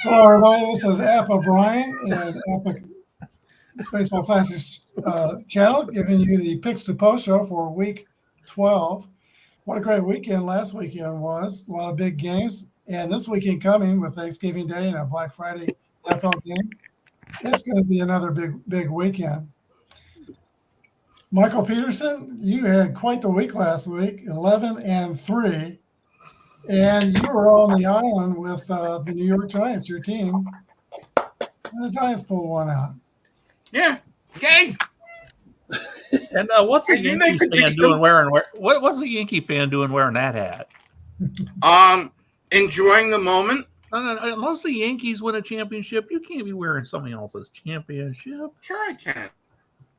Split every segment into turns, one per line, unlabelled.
Hello, everybody. This is APBA Brian and APBA Baseball Classics channel, giving you the Picks to Post show for Week 12. What a great weekend last weekend was. A lot of big games. And this weekend coming with Thanksgiving Day and a Black Friday NFL game, it's going to be another big weekend. Michael Peterson, you had quite the week last week, 11-3. And you were on the island with the New York Giants, your team. And the Giants pulled one out.
Yeah. Okay.
And what's a Yankees fan doing wearing? What's a Yankee fan doing wearing that hat?
Enjoying the moment.
Unless the Yankees win a championship, you can't be wearing somebody else's championship.
Sure, I can.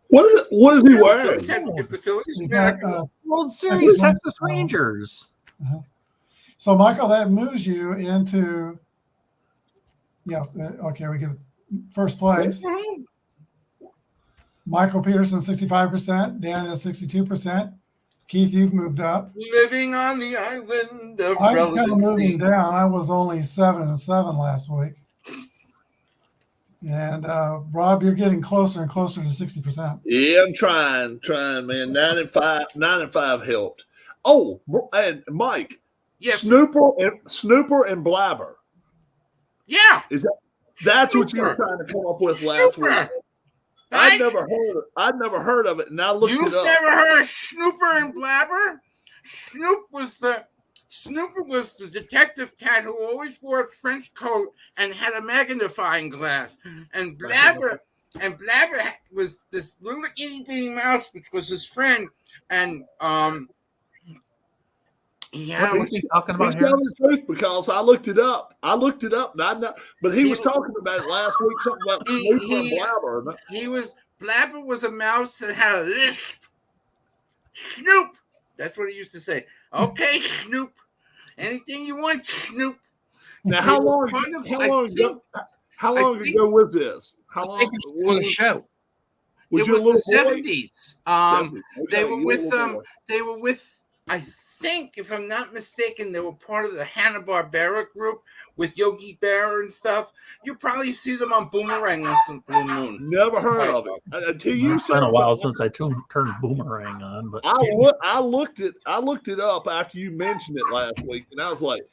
What is he wearing?
If the Phillies
World Series, Texas Rangers.
Uh-huh. So, Michael, that moves you into, okay, we get first place. Michael Peterson, 65%. Dan is 62%. Keith, you've moved up.
Living on the island of
I'm
relevancy.
kind of moving down. I was only 7-7 last week. And Rob, you're getting closer and closer to 60%.
Yeah, I'm trying, man. 9-5 helped. Oh, and Mike.
Yes.
Snooper and Blabber.
Yeah.
That's what you were trying to come up with last week?
Right?
I'd never heard of it, and I looked it up.
You've never heard of Snooper and Blabber? Snooper was the detective cat who always wore a trench coat and had a magnifying glass. And Blabber was this little itty bitty mouse, which was his friend. And
what is he talking about
He's
here?
telling the truth because I looked it up. And I know, but he was talking about it last week. Something about Snooper and Blabber.
Blabber was a mouse that had a lisp. Snoop. That's what he used to say. Okay, Snoop. Anything you want, Snoop.
Now, how long ago was this? How long?
I think it was a show.
It was the 70s. They were with. I think, if I'm not mistaken, they were part of the Hanna-Barbera group with Yogi Berra and stuff. You probably see them on Boomerang once in Blue Moon.
Never heard of it until you
It's
said
been a while
something.
since I turned Boomerang on, but
I looked it up after you mentioned it last week, and I was like,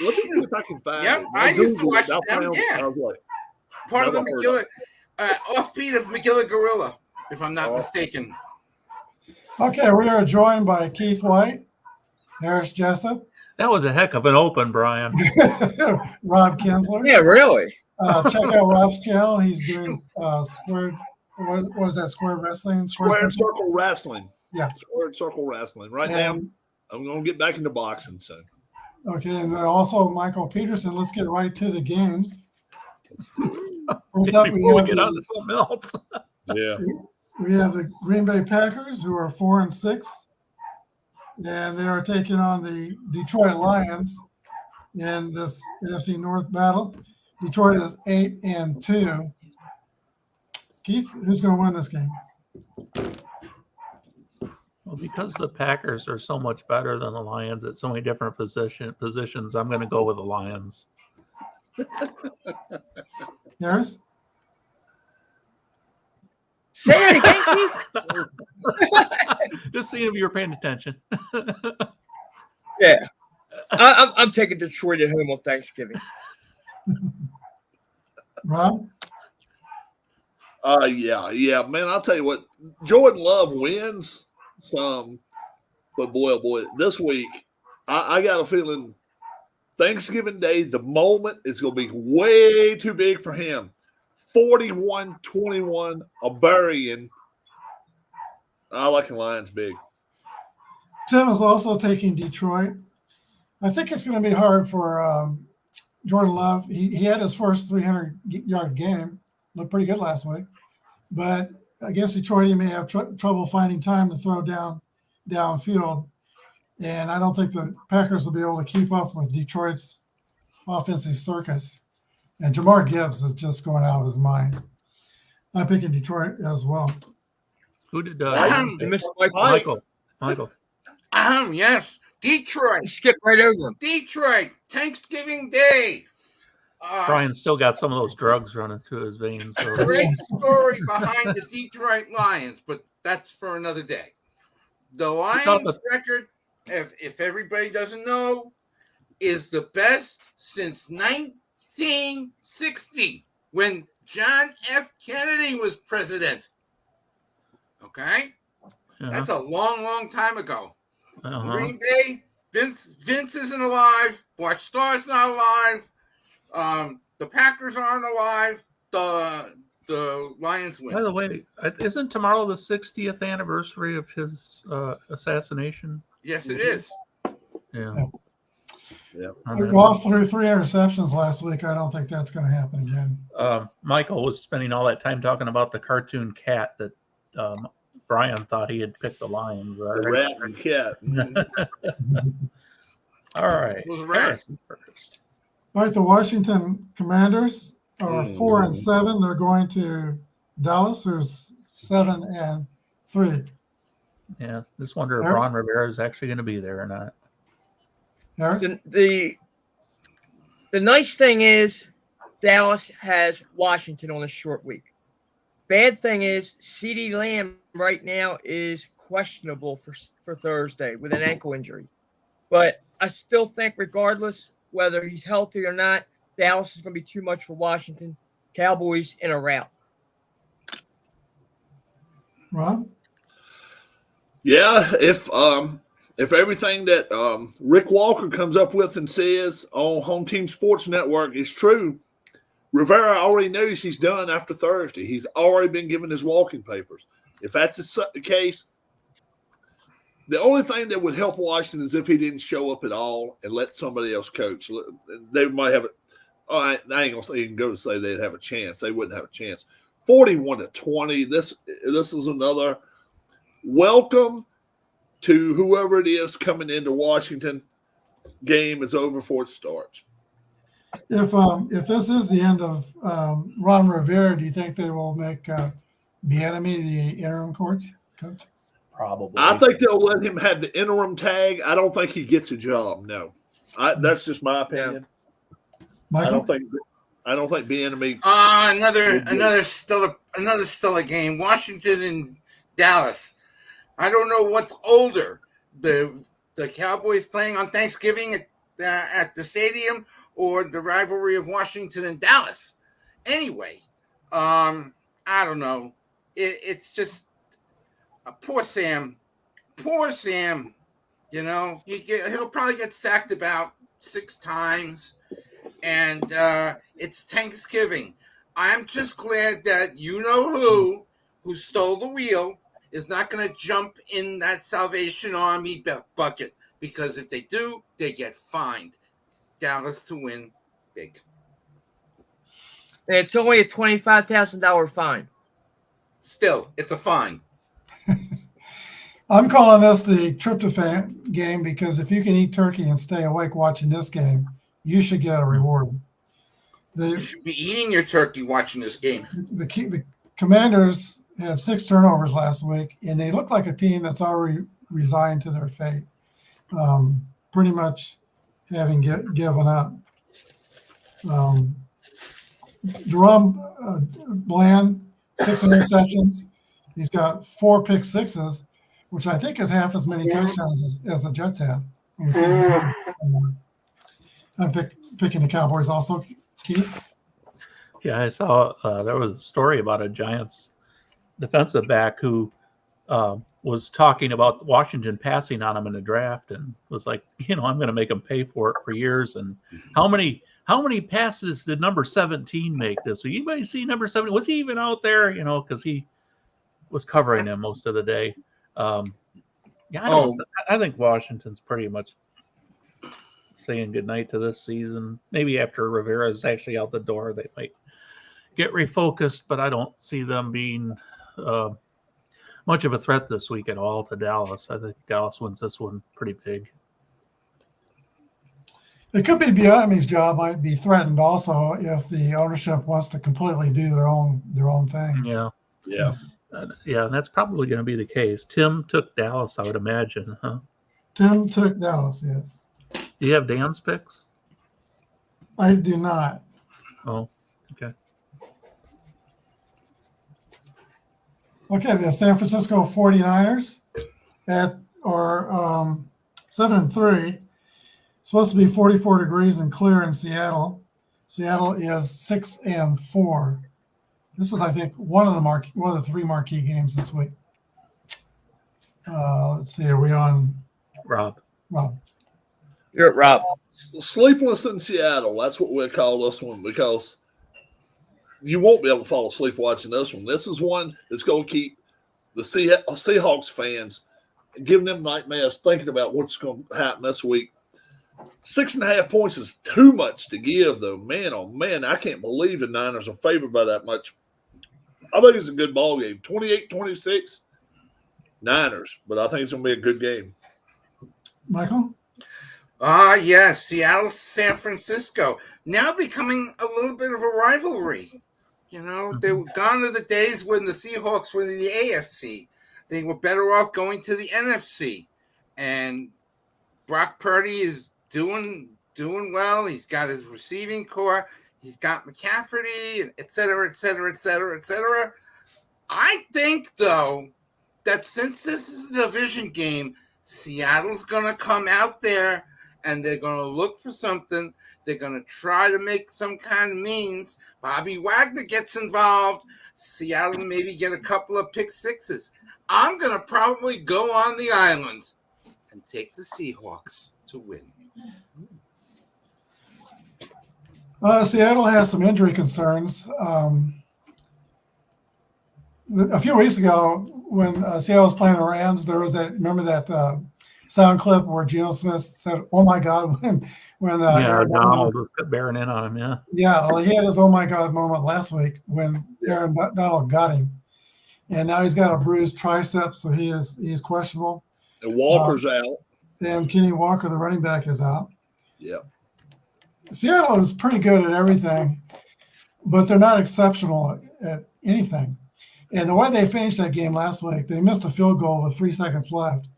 "Let me see if I can find it."
Yep, I used to watch them.
I
Yeah,
was like,
part of the McGilla, offbeat of McGilla Gorilla, if I'm not mistaken.
Okay, we are joined by Keith White, Harris Jessup,
that was a heck of an open, Brian.
Rob Kinsler.
Yeah, really.
Check out Rob's channel. He's doing squared. What is that? Squared wrestling.
Square circle wrestling.
Yeah.
Square circle wrestling. Right now, I'm going to get back into boxing. So.
Okay, and then also Michael Peterson. Let's get right to the games. First up,
Before we get on to something else.
Yeah.
We have the Green Bay Packers, who are 4-6, and they are taking on the Detroit Lions in this NFC North battle. Detroit is 8-2. Keith, who's going to win this game?
Well, because the Packers are so much better than the Lions at so many different positions, I'm going to go with the Lions.
Harris?
Say it again, Keith.
Just seeing if you were paying attention.
Yeah. I'm taking Detroit at home on Thanksgiving.
Rob?
Yeah, man. I'll tell you what, Jordan Love wins some, but boy, oh boy, this week I got a feeling Thanksgiving Day, the moment is going to be way too big for him. 41-21, a burying. I like the Lions big.
Tim is also taking Detroit. I think it's going to be hard for Jordan Love. He had his first 300-yard game. Looked pretty good last week. But against Detroit, he may have trouble finding time to throw downfield. And I don't think the Packers will be able to keep up with Detroit's offensive circus. And Jamar Gibbs is just going out of his mind. I'm picking Detroit as well.
Who did
Michael.
Yes. Detroit.
Skip right over him.
Detroit. Thanksgiving Day.
Brian's still got some of those drugs running through his veins.
A
So
great story behind the Detroit Lions, but that's for another day. The Lions record, if everybody doesn't know, is the best since 1960 when John F. Kennedy was president. Okay? That's a long, long time ago. Green Bay, Vince isn't alive. Bart Starr's not alive. The Packers aren't alive. The Lions win.
by the way, isn't tomorrow the 60th anniversary of his assassination?
Yes, it is.
Yeah.
So Goff threw 3 interceptions last week. I don't think that's going to happen again.
Michael was spending all that time talking about the cartoon cat that Brian thought he had picked the Lions.
The rat and cat.
All right.
It was a rat.
First.
All right, the Washington Commanders are 4-7. They're going to Dallas, who's 7-3.
Yeah, just wonder if
Harris?
Ron Rivera is actually going to be there or not.
Harris?
The nice thing is Dallas has Washington on a short week. Bad thing is CeeDee Lamb right now is questionable for Thursday with an ankle injury. But I still think regardless whether he's healthy or not, Dallas is going to be too much for Washington. Cowboys in a rout.
Ron?
Yeah, if everything that Rick Walker comes up with and says on Home Team Sports Network is true, Rivera already knows he's done after Thursday. He's already been given his walking papers. If that's the case, the only thing that would help Washington is if he didn't show up at all and let somebody else coach. They might have it. Oh, I ain't gonna even go to say they'd have a chance. They wouldn't have a chance. 41-20. This is another welcome to whoever it is coming into Washington. Game is over before it starts.
If this is the end of Ron Rivera, do you think they will make Bieniemy the interim coach?
Probably.
I think they'll let him have the interim tag. I don't think he gets a job. No, that's just my opinion.
Michael?
I don't think Bieniemy.
Another stellar game. Washington and Dallas. I don't know what's older, the Cowboys playing on Thanksgiving at the stadium, or the rivalry of Washington and Dallas. Anyway, I don't know. It's just poor Sam. Poor Sam. You know, he'll probably get sacked about 6 times. And it's Thanksgiving. I'm just glad that who stole the wheel is not going to jump in that Salvation Army bucket. Because if they do, they get fined. Dallas to win big.
And it's only a $25,000 fine.
Still, it's a fine.
I'm calling this the tryptophan game because if you can eat turkey and stay awake watching this game, you should get a reward.
You should be eating your turkey watching this game.
The Commanders had 6 turnovers last week, and they look like a team that's already resigned to their fate. Pretty much having given up. Jerome Bland, 6 interceptions. He's got 4 pick sixes, which I think is half as many touchdowns as the Jets have in the season. I'm picking the Cowboys also. Keith?
Yeah, I saw there was a story about a Giants defensive back who was talking about Washington passing on him in the draft and was like, I'm going to make him pay for it for years. And how many passes did number 17 make this week? Anybody see number 17? Was he even out there? Because he was covering him most of the day. I think Washington's pretty much saying goodnight to this season. Maybe after Rivera is actually out the door, they might get refocused, but I don't see them being much of a threat this week at all to Dallas. I think Dallas wins this one pretty big.
It could be Bieniemy's job might be threatened also if the ownership wants to completely do their own thing.
Yeah.
Yeah,
and that's probably going to be the case. Tim took Dallas, I would imagine, huh?
Tim took Dallas, yes.
Do you have Dan's picks?
I do not.
Oh, okay.
Okay, the San Francisco 49ers are 7-3. It's supposed to be 44 degrees and clear in Seattle. Seattle is 6-4. This is, I think, one of the three marquee games this week. Let's see. Are we on?
Rob.
You're Rob.
Sleepless in Seattle. That's what we'll call this one because you won't be able to fall asleep watching this one. This is one that's going to keep the Seahawks fans, giving them nightmares thinking about what's going to happen this week. 6.5 points is too much to give, though. Man, oh man, I can't believe the Niners are favored by that much. I think it's a good ball game. 28-26, Niners, but I think it's going to be a good game.
Michael?
Yes, Seattle, San Francisco. Now becoming a little bit of a rivalry. You know, they were gone to the days when the Seahawks were in the AFC. They were better off going to the NFC. And Brock Purdy is doing well. He's got his receiving core. He's got McCaffrey, et cetera, et cetera, et cetera, et cetera. I think, though, that since this is a division game, Seattle's going to come out there and they're going to look for something. They're going to try to make some kind of means. Bobby Wagner gets involved. Seattle maybe get a couple of pick sixes. I'm going to probably go on the island and take the Seahawks to win.
Seattle has some injury concerns. A few weeks ago, when Seattle was playing the Rams, there was that sound clip where Geno Smith said, "Oh my God," when
Aaron Donald was bearing in on him.
Yeah, well, he had his "Oh my God" moment last week when Aaron Donald got him, and now he's got a bruised tricep, so he's questionable.
And Walker's out.
And Kenny Walker, the running back, is out.
Yeah.
Seattle is pretty good at everything, but they're not exceptional at anything. And the way they finished that game last week, they missed a field goal with 3 seconds left.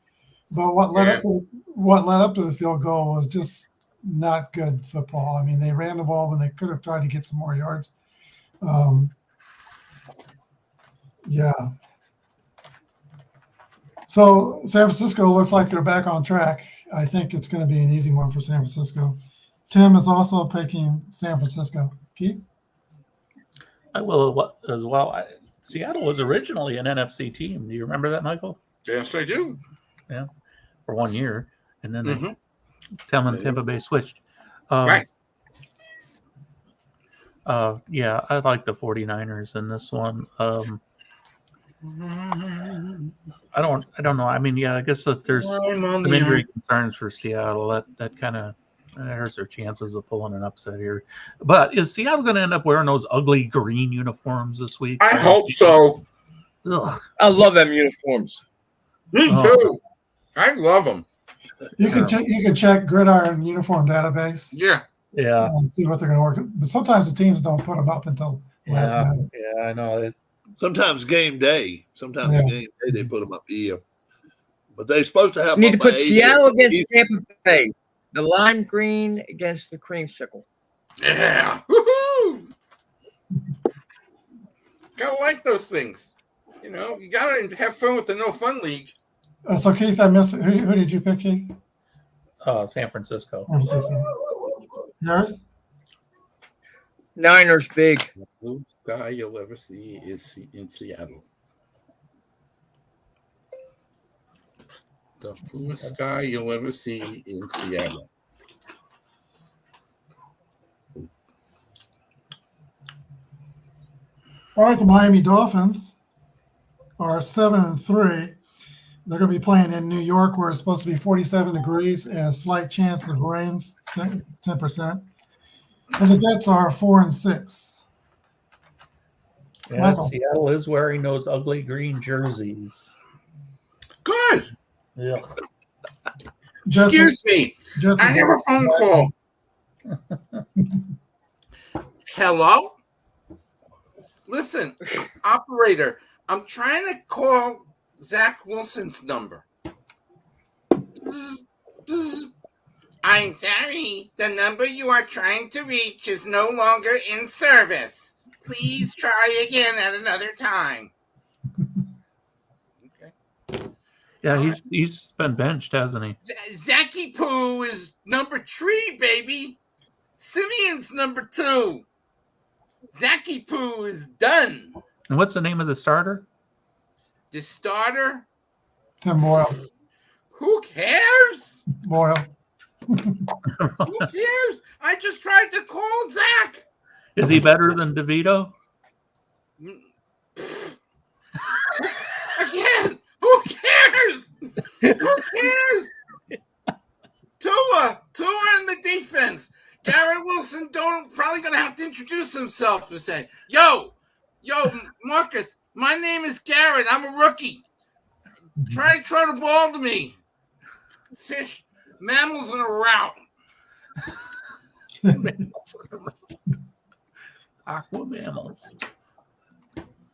But what led up to the field goal was just not good football. I mean, they ran the ball when they could have tried to get some more yards. Yeah. So San Francisco looks like they're back on track. I think it's going to be an easy one for San Francisco. Tim is also picking San Francisco. Keith?
I will as well. Seattle was originally an NFC team. Do you remember that, Michael?
Yes, I do.
Yeah, for 1 year, and then Tampa Bay switched.
Right.
Yeah, I like the 49ers in this one. I don't know. I mean, yeah, I guess if there's some injury concerns for Seattle, that kind of hurts their chances of pulling an upset here. But is Seattle going to end up wearing those ugly green uniforms this week?
I hope so.
Ugh.
I love them uniforms.
Me too. I love them.
You can check Gridiron Uniform Database.
Yeah.
Yeah.
And see what they're going to work. But sometimes the teams don't put them up until last minute.
Yeah, I know.
Sometimes game day. Sometimes
Yeah.
game day they put them up here. But they're supposed to have
You need to
them
put
by
Seattle
8.
against Tampa Bay. The lime green against the creamsicle.
Yeah. Woo-hoo! Gotta like those things. You know, you gotta have fun with the No Fun League.
So Keith, I missed who did you pick, Keith?
San Francisco.
Yours?
Niners big.
The bluest sky you'll ever see is in Seattle. The bluest sky you'll ever see in Seattle.
All right, the Miami Dolphins are 7-3. They're going to be playing in New York, where it's supposed to be 47 degrees and a slight chance of rains, 10%. And the Jets are 4-6.
Yeah,
Michael.
Seattle is wearing those ugly green jerseys.
Good.
Yeah.
Jets,
Excuse me.
Jets
I have a phone call. Hello? Listen, operator, I'm trying to call Zach Wilson's number. I'm sorry. The number you are trying to reach is no longer in service. Please try again at another time. Okay.
Yeah,
All
he's been benched, hasn't he?
Zacky Poo is number 3, baby. Simeon's number 2. Zacky Poo is done.
And what's the name of the starter?
The starter?
Tim Boyle.
Who cares?
Boyle.
Who cares? I just tried to call Zach.
Is he better than DeVito?
Again, who cares? Who cares? Tua in the defense. Garrett Wilson probably gonna have to introduce himself and say, yo, Marcus, my name is Garrett. I'm a rookie. Try to throw the ball to me. Fish, mammals in a route.
Aqua mammals.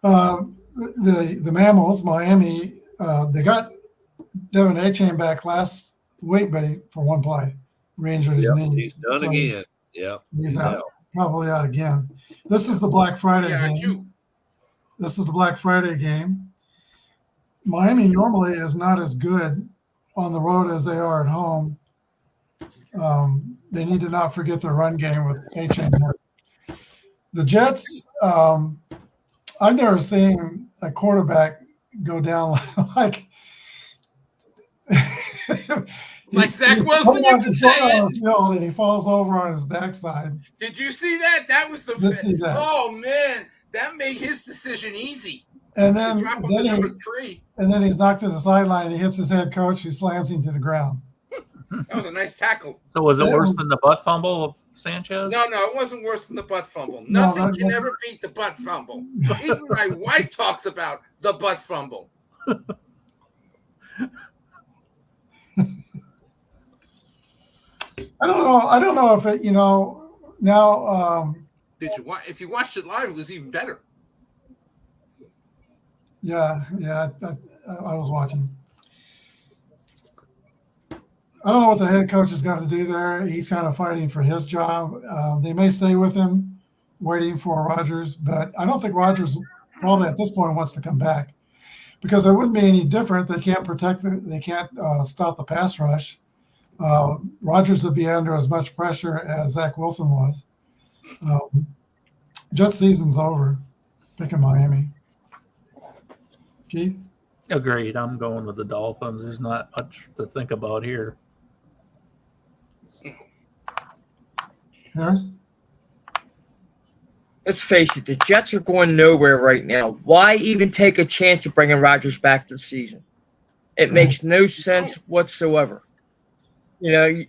The Mammals, Miami, they got Devin A-Chain back last week, but for one play, re-injured his knees.
He's done
So
again. Yeah.
He's out, probably out again. This is the Black Friday game.
You.
This is the Black Friday game. Miami normally is not as good on the road as they are at home. They need to not forget their run game with A-Chain. The Jets, I've never seen a quarterback go down like
Like Zach Wilson, you can say it.
Field and he falls over on his backside.
Did you see that? That was the.
Did see that.
Oh man, that made his decision easy.
And then,
Drop him to number 3.
and then he's knocked to the sideline and he hits his head coach who slams him to the ground.
That was a nice tackle.
So was it
That
worse
was-
than the butt fumble of Sanchez?
No, it wasn't worse than the butt fumble.
No,
Nothing
that-
can ever beat the butt fumble. Even my wife talks about the butt fumble.
I don't know if it, now,
Did you watch? If you watched it live, it was even better.
yeah, I was watching. I don't know what the head coach is going to do there. He's kind of fighting for his job. They may stay with him, waiting for Rodgers, but I don't think Rodgers probably at this point wants to come back because it wouldn't be any different. They can't they can't stop the pass rush. Rodgers would be under as much pressure as Zach Wilson was. Jets season's over. Picking Miami. Keith?
Agreed. I'm going with the Dolphins. There's not much to think about here.
Harris?
Let's face it, the Jets are going nowhere right now. Why even take a chance of bringing Rodgers back to the season? It makes no sense whatsoever. You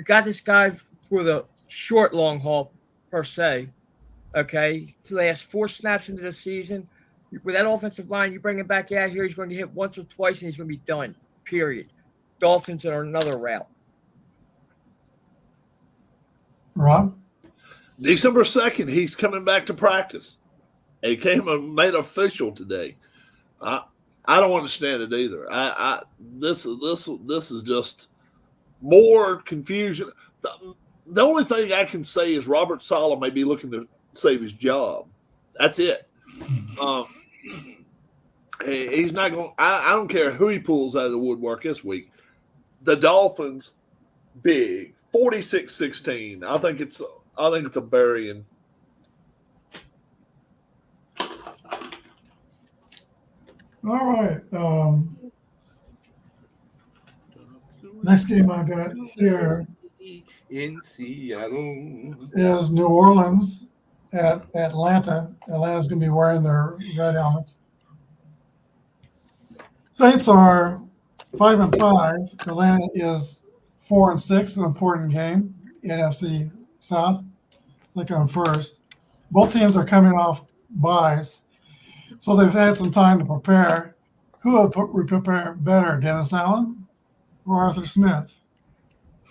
got this guy for the short, long haul, per se, okay? To last 4 snaps into the season. With that offensive line, you bring him back out here, he's going to hit once or twice, and he's going to be done, period. Dolphins are another route.
Rob?
December 2nd, he's coming back to practice. He came and made official today. I don't understand it either. This is just more confusion. The only thing I can say is Robert Saleh may be looking to save his job. That's it. He's not going. I don't care who he pulls out of the woodwork this week. The Dolphins, big 46-16. I think it's a burying.
All right. Next game I got here
In Seattle.
is New Orleans at Atlanta. Atlanta's going to be wearing their red helmets. Saints are 5-5. Atlanta is 4-6. An important game. NFC South. Like on first. Both teams are coming off buys, so they've had some time to prepare. Who would prepare better, Dennis Allen or Arthur Smith?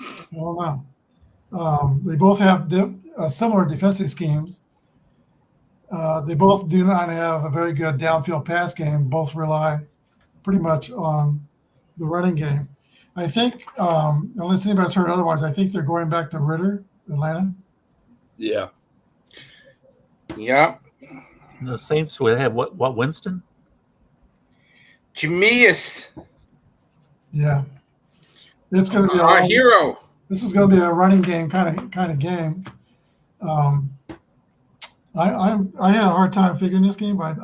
I don't know. They both have similar defensive schemes. They both do not have a very good downfield pass game. Both rely pretty much on the running game. I think, unless anybody's heard otherwise, I think they're going back to Ritter, Atlanta.
Yeah.
Yep.
The Saints would have what Winston?
Jameis,
Yeah, it's going to be
our hero.
This is going to be a running game kind of game. I had a hard time figuring this game, but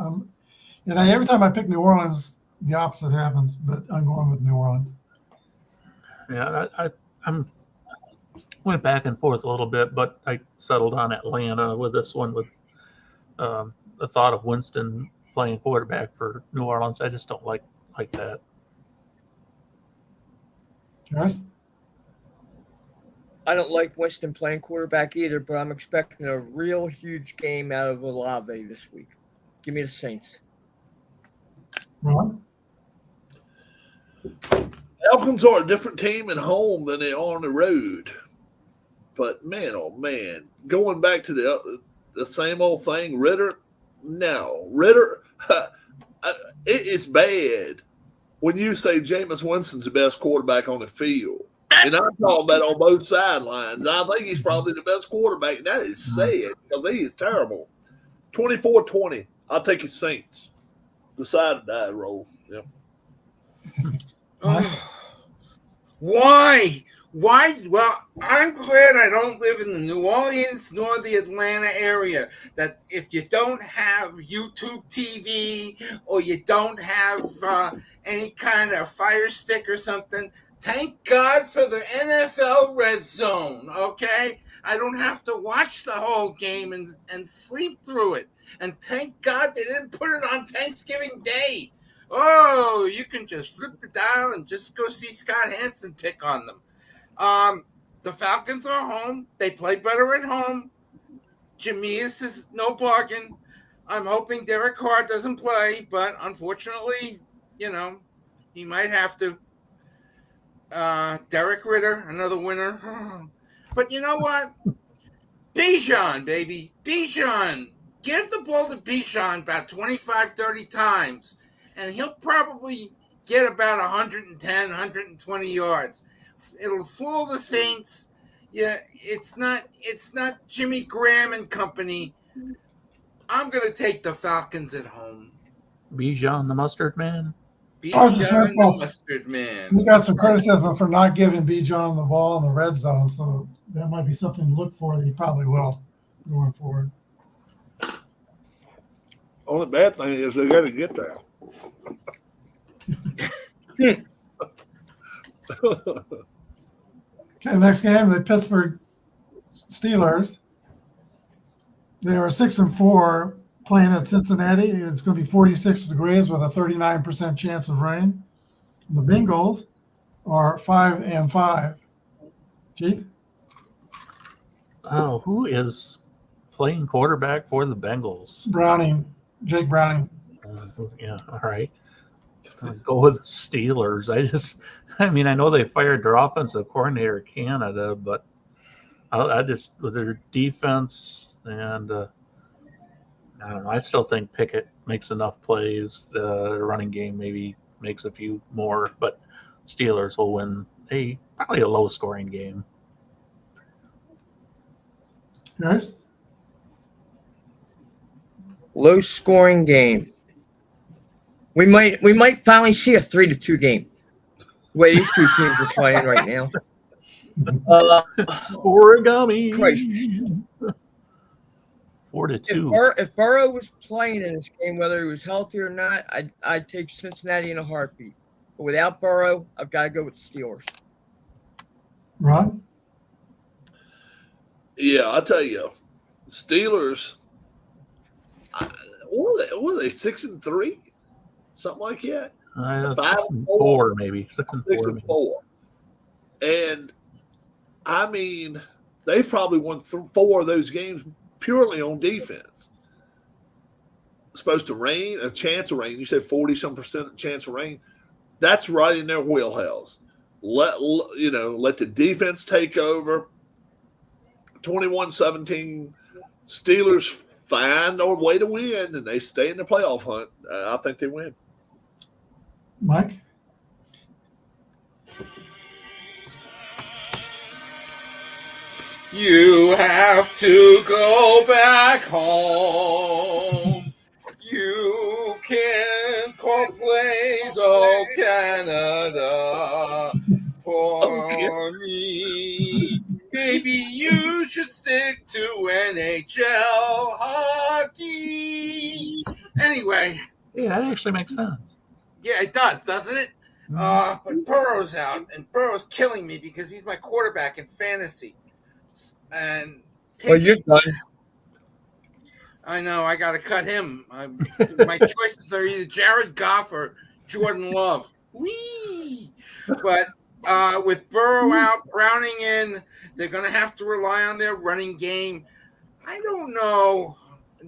every time I pick New Orleans, the opposite happens. But I'm going with New Orleans.
Yeah, I'm went back and forth a little bit, but I settled on Atlanta with this one with the thought of Winston playing quarterback for New Orleans. I just don't like that.
Yes.
I don't like Winston playing quarterback either, but I'm expecting a real huge game out of Olave this week. Give me the Saints.
Ron?
Falcons are a different team at home than they are on the road. But man, oh man, going back to the same old thing, Ritter. No, Ritter. It's bad when you say Jameis Winston's the best quarterback on the field. And I'm talking about on both sidelines. I think he's probably the best quarterback. And that is sad because he is terrible. 24-20. I'll take his Saints. Decided die roll. Yeah.
Why? Why? Well, I'm glad I don't live in the New Orleans nor the Atlanta area. That if you don't have YouTube TV or you don't have any kind of Fire Stick or something, thank God for the NFL Red Zone, okay? I don't have to watch the whole game and sleep through it. And thank God they didn't put it on Thanksgiving Day. Oh, you can just flip the dial and just go see Scott Hansen pick on them. The Falcons are home. They play better at home. Jameis is no bargain. I'm hoping Derek Carr doesn't play, but unfortunately, he might have to. Derek Ritter, another winner. But you know what? Bijan, baby. Bijan. Give the ball to Bijan about 25, 30 times, and he'll probably get about 110, 120 yards. It'll fool the Saints. Yeah, it's not Jimmy Graham and company. I'm going to take the Falcons at home.
Bijan the Mustard Man?
Bijan the Mustard Man.
He got some criticism for not giving Bijan the ball in the red zone, so that might be something to look for. That he probably will going forward.
Only bad thing is they got to get there.
Okay, next game, the Pittsburgh Steelers. They are 6-4 playing at Cincinnati. It's going to be 46 degrees with a 39% chance of rain. The Bengals are 5-5. Keith?
Oh, who is playing quarterback for the Bengals?
Jake Browning.
Yeah, all right. I'll go with the Steelers. I know they fired their offensive coordinator in Canada, but I just, with their defense and I don't know, I still think Pickett makes enough plays. The running game maybe makes a few more, but Steelers will win probably a low-scoring game.
Yes?
Low-scoring game. We might finally see a 3-2 game. The way these two teams are playing right now.
Origami.
Christ.
4-2.
If Burrow was playing in this game, whether he was healthy or not, I'd take Cincinnati in a heartbeat. But without Burrow, I've got to go with the Steelers.
Ron?
Yeah, I'll tell you, Steelers. What are they? 6-3, something like that.
6-4 maybe. 6-4.
6-4. And I mean, they've probably won 4 of those games purely on defense. It's supposed to rain, a chance of rain. You said 40-some% chance of rain. That's right in their wheelhouse. Let the defense take over. 21-17. Steelers find their way to win, and they stay in the playoff hunt. I think they win.
Mike?
You have to go back home. You can call plays, oh Canada, for me. Maybe you should stick to NHL hockey. Anyway,
Yeah, that actually makes sense.
yeah, it does, doesn't it? But Burrow's out, and Burrow's killing me because he's my quarterback in fantasy. And
Well, you're done.
I know I got to cut him. My choices are either Jared Goff or Jordan Love. Whee! But with Burrow out, Browning in, they're going to have to rely on their running game. I don't know.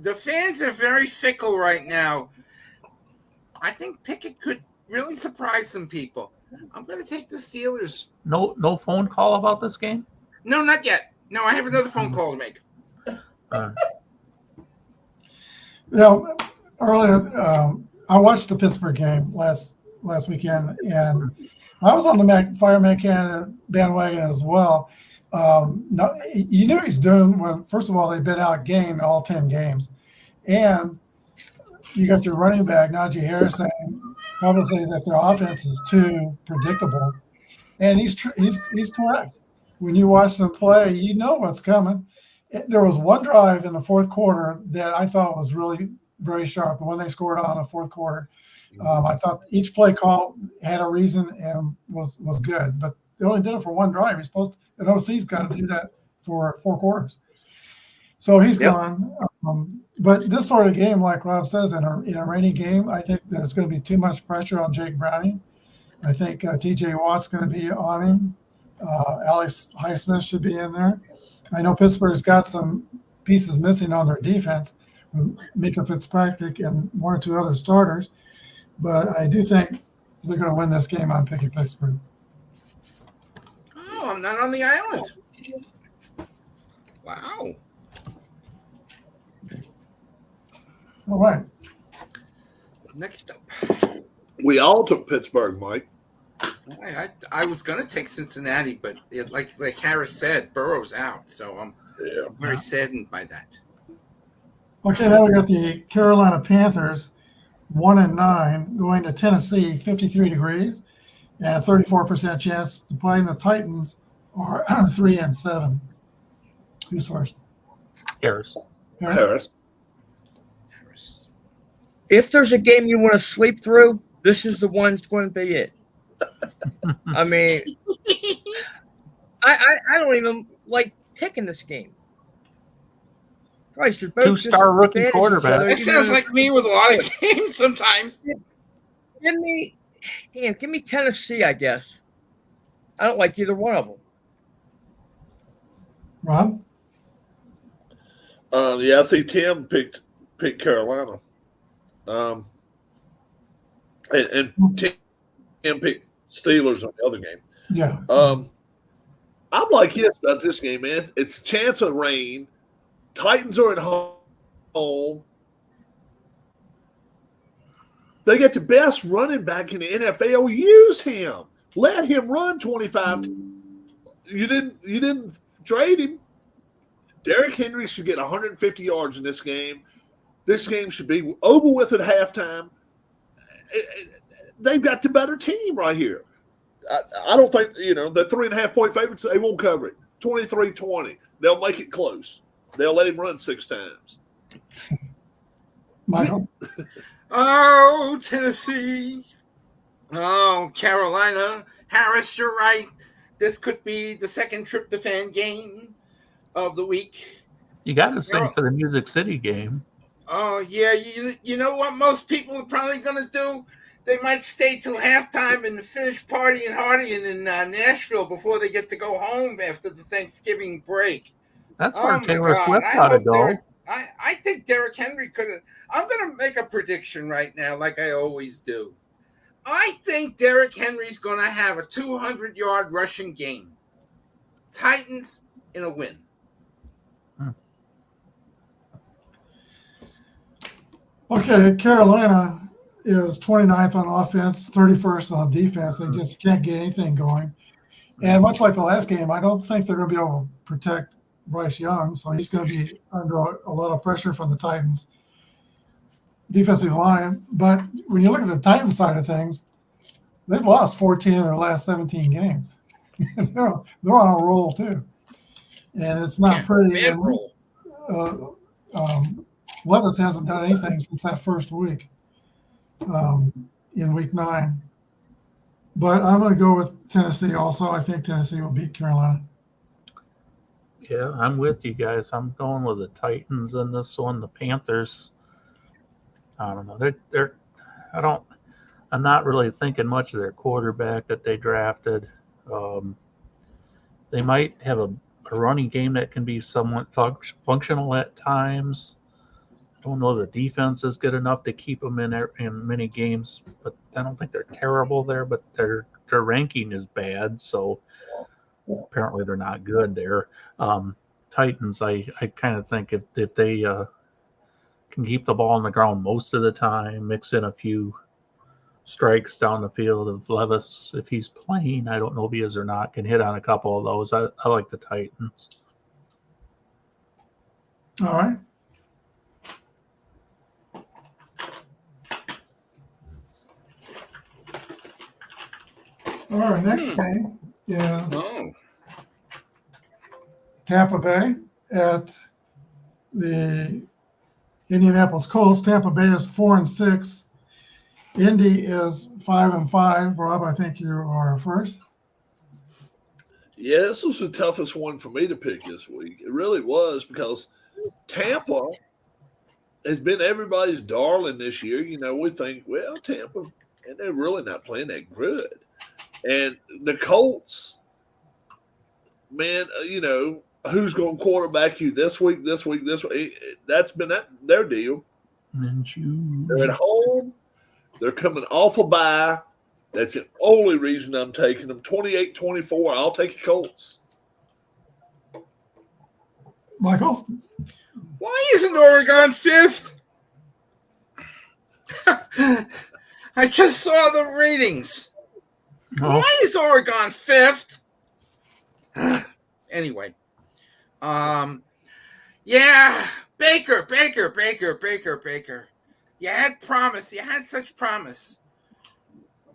The fans are very fickle right now. I think Pickett could really surprise some people. I'm going to take the Steelers.
No phone call about this game?
No, not yet. No, I have another phone call to make.
Earlier, I watched the Pittsburgh game last weekend, and I was on the Fireman Canada bandwagon as well. You knew he's doing when, first of all, they've been outgained all 10 games. And you got your running back, Najee Harris, saying publicly that their offense is too predictable. And he's correct. When you watch them play, you know what's coming. There was one drive in the fourth quarter that I thought was really very sharp. The one they scored on in the fourth quarter. I thought each play call had a reason and was good, but they only did it for one drive. He's supposed to, an OC's got to do that for 4 quarters. So he's gone. But this sort of game, like Rob says, in a rainy game, I think that it's going to be too much pressure on Jake Browning. I think T.J. Watt's going to be on him. Alex Highsmith should be in there. I know Pittsburgh's got some pieces missing on their defense with Mika Fitzpatrick and 1 or 2 other starters, but I do think they're going to win this game. I'm picking Pittsburgh.
Oh, I'm not on the island. Wow.
All right.
Next up.
We all took Pittsburgh, Mike.
I was going to take Cincinnati, but like Harris said, Burrow's out, so I'm very saddened by that.
Okay, now we got the Carolina Panthers, 1-9, going to Tennessee, 53 degrees, and a 34% chance to play. And the Titans are 3-7. Who's first?
Harris.
Harris.
If there's a game you want to sleep through, this is the one that's going to be it. I mean, I don't even like picking this game. Christ, they're both
2-star rookie quarterback.
That sounds like me with a lot of games sometimes.
Give me Tennessee, I guess. I don't like either one of them.
Rob?
I see Tim picked Carolina. And Tim picked Steelers on the other game.
Yeah.
I'm like this about this game, man. It's a chance of rain. Titans are at home. They get the best running back in the NFL. Use him. Let him run 25. You didn't trade him. Derrick Henry should get 150 yards in this game. This game should be over with at halftime. They've got the better team right here. I don't think, the 3.5-point favorites, they won't cover it. 23-20. They'll make it close. They'll let him run 6 times.
Michael?
Oh, Tennessee. Oh, Carolina. Harris, you're right. This could be the second tryptophan game of the week.
You got to sing for the Music City game.
Oh, yeah. You know what most people are probably going to do? They might stay till halftime and finish partying hardying in Nashville before they get to go home after the Thanksgiving break.
That's where Taylor Swift ought to go.
I think Derrick Henry could have. I'm going to make a prediction right now, like I always do. I think Derrick Henry's going to have a 200-yard rushing game. Titans in a win.
Okay, Carolina is 29th on offense, 31st on defense. They just can't get anything going. And much like the last game, I don't think they're going to be able to protect Bryce Young, so he's going to be under a lot of pressure from the Titans defensive line. But when you look at the Titans side of things, they've lost 14 of their last 17 games. they're on a roll too, and it's not pretty.
Bad roll.
Levis hasn't done anything since that first week in week 9. But I'm going to go with Tennessee also. I think Tennessee will beat Carolina.
Yeah, I'm with you guys. I'm going with the Titans in this one. The Panthers, I don't know. I'm not really thinking much of their quarterback that they drafted. They might have a running game that can be somewhat functional at times. I don't know if the defense is good enough to keep them in many games, but I don't think they're terrible there. But their ranking is bad, so apparently they're not good there. Titans, I kind of think if they can keep the ball on the ground most of the time, mix in a few strikes down the field of Levis, if he's playing, I don't know if he is or not, can hit on a couple of those. I like the Titans.
All right. All right, next game is Tampa Bay at the Indianapolis Colts. Tampa Bay is 4-6. Indy is 5-5. Rob, I think you are first.
Yeah, this was the toughest one for me to pick this week. It really was, because Tampa has been everybody's darling this year. You know, we think, well, Tampa, and they're really not playing that good. And the Colts, man, you know, who's going to quarterback you this week? That's been their deal. They're at home. They're coming off a bye. That's the only reason I'm taking them. 28-24, I'll take the Colts.
Michael?
Why isn't Oregon 5th? I just saw the ratings.
Oh.
Why is Oregon 5th? Anyway. Yeah, Baker. You had promise. You had such promise.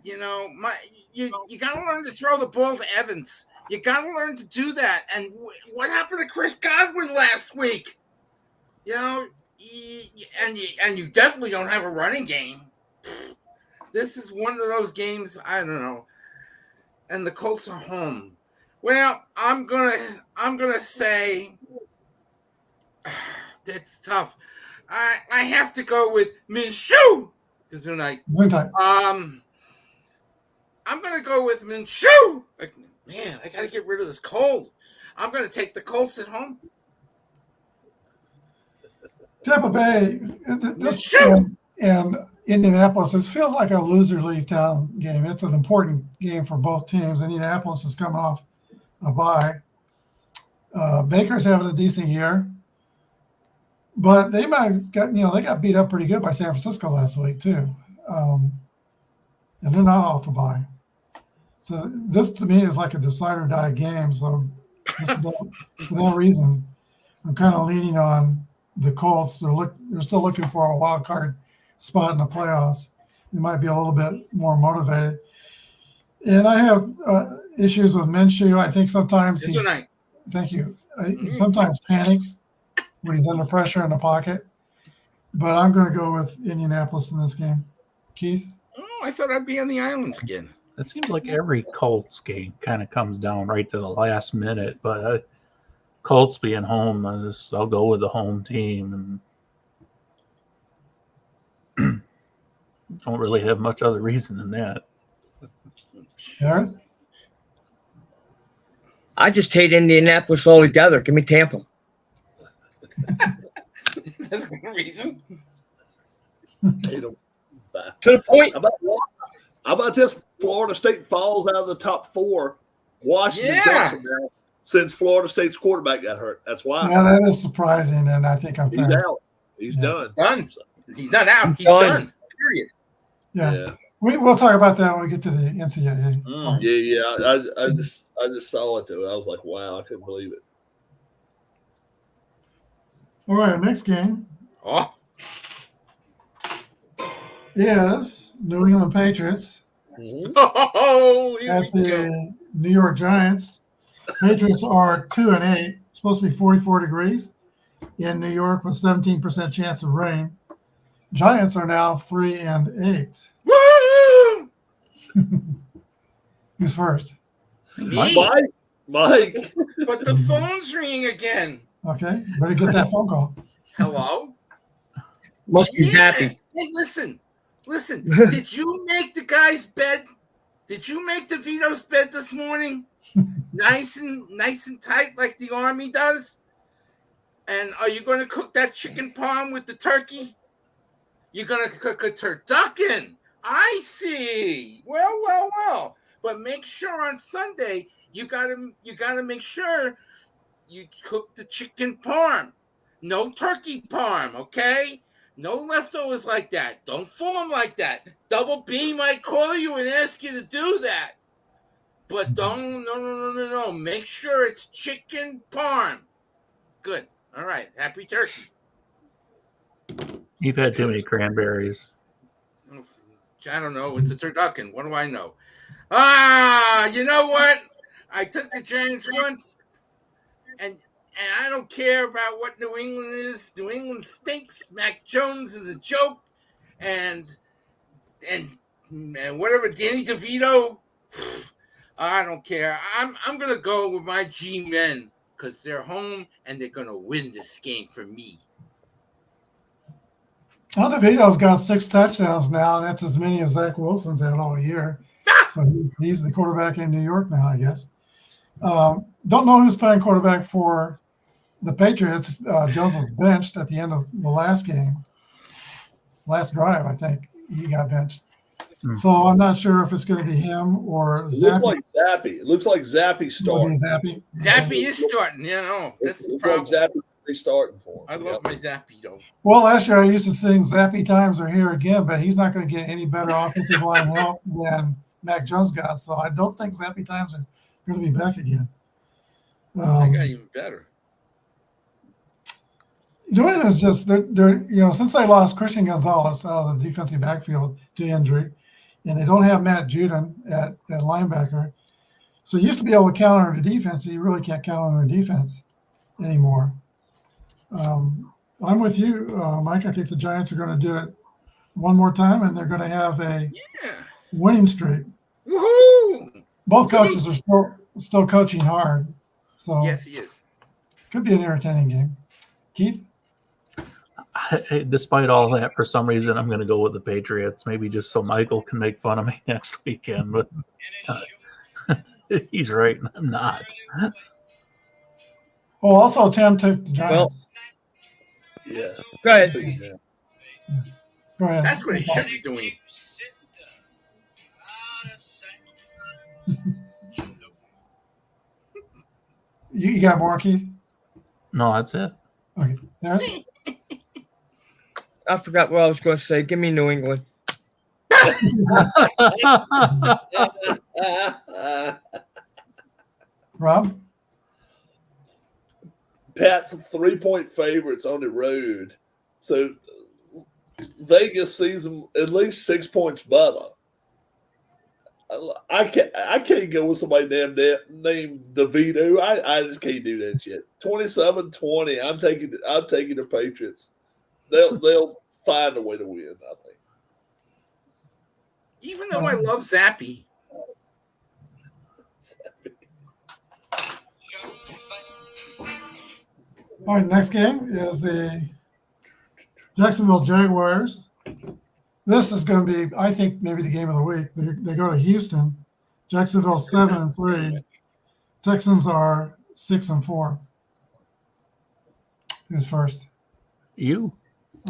You know, you got to learn to throw the ball to Evans. You got to learn to do that. And what happened to Chris Godwin last week? You know, and you definitely don't have a running game. This is one of those games, I don't know. And the Colts are home. Well, I'm gonna say it's tough. I have to go with Minshew. Gesundheit. I'm gonna go with Minshew. Man, I gotta get rid of this cold. I'm gonna take the Colts at home.
Tampa Bay, and Indianapolis, it feels like a loser leave town game. It's an important game for both teams. Indianapolis is coming off a bye. Baker's having a decent year, but they might have got, they got beat up pretty good by San Francisco last week too. And they're not off a bye. So this to me is like a decide or die game. So just for that reason, I'm kind of leaning on the Colts. They're still looking for a wild card spot in the playoffs. They might be a little bit more motivated. And I have issues with Minshew. I think sometimes thank you. He sometimes panics when he's under pressure in the pocket. But I'm going to go with Indianapolis in this game. Keith?
Oh, I thought I'd be on the island again.
It seems like every Colts game kind of comes down right to the last minute. But Colts being home, I'll go with the home team, and don't really have much other reason than that.
Harris?
I just hate Indianapolis altogether. Give me Tampa.
That's a good reason.
To the point.
How about this? Florida State falls out of the top 4. Washington Johnson now, since Florida State's quarterback got hurt. That's why.
Yeah, that is surprising, and I think I'm
He's out. He's done.
He's not out. He's done. Period.
Yeah. We'll talk about that when we get to the NCAA.
Yeah. I just saw it though. I was like, wow, I couldn't believe it.
All right, next game
Oh,
is New England Patriots
Mhm.
here
at
we go.
the New York Giants. Patriots are 2-8. It's supposed to be 44 degrees in New York with 17% chance of rain. Giants are now 3-8.
Woo!
Who's first?
Me.
Mike.
But the phone's ringing again.
Okay, better get that phone call.
Hello?
Must be
Yeah.
happy.
Hey, listen. Did you make the guy's bed? Did you make DeVito's bed this morning? Nice and tight like the Army does? And are you going to cook that chicken parm with the turkey? You're going to cook a turducken. I see. Well. But make sure on Sunday you gotta make sure you cook the chicken parm. No turkey parm, okay? No leftovers like that. Don't fool them like that. Double B might call you and ask you to do that. But don't, no. Make sure it's chicken parm. Good. All right. Happy turkey.
You've had too many cranberries.
I don't know. It's a turducken. What do I know? You know what? I took the Giants once, and I don't care about what New England is. New England stinks. Mac Jones is a joke, and whatever Danny DeVito, I don't care. I'm gonna go with my G-men because they're home and they're gonna win this game for me.
Well, DeVito's got 6 touchdowns now, and that's as many as Zach Wilson's had all year. So he's the quarterback in New York now, I guess. Don't know who's playing quarterback for the Patriots. Jones was benched at the end of the last game. Last drive, I think, he got benched. So I'm not sure if it's going to be him or Zappy.
It looks like Zappy starting.
Zappy.
Zappy is starting, that's the problem.
Like Zappy starting for him.
I love my Zappy, though.
Well, last year I used to sing Zappy Times Are Here Again, but he's not going to get any better offensive line help than Mac Jones got. So I don't think Zappy Times are going to be back again.
I got even better.
New England is just they're since they lost Christian Gonzalez out of the defensive backfield to injury, and they don't have Matt Judon at linebacker. So you used to be able to count on their defense, so you really can't count on their defense anymore. I'm with you, Mike. I think the Giants are going to do it one more time, and they're going to have a winning streak.
Woohoo!
Both coaches are still coaching hard, so
yes, he is.
Could be an entertaining game. Keith?
Despite all that, for some reason, I'm going to go with the Patriots. Maybe just so Michael can make fun of me next weekend. But he's right, and I'm not.
Oh, also Tim took the Giants.
Yeah.
Go ahead.
Go ahead.
That's what he should be doing.
You got more, Keith?
No, that's it.
Okay. There's
I forgot what I was going to say. Give me New England.
Rob?
Pat's 3-point favorites on the road. So Vegas sees them at least 6 points better. I can't go with somebody named DeVito. I just can't do that shit. 27-20. I'm taking the Patriots. They'll find a way to win, I think.
Even though I love Zappy.
All right, next game is the Jacksonville Jaguars. This is going to be, I think, maybe the game of the week. They go to Houston. Jacksonville's 7-3. Texans are 6-4. Who's first?
You.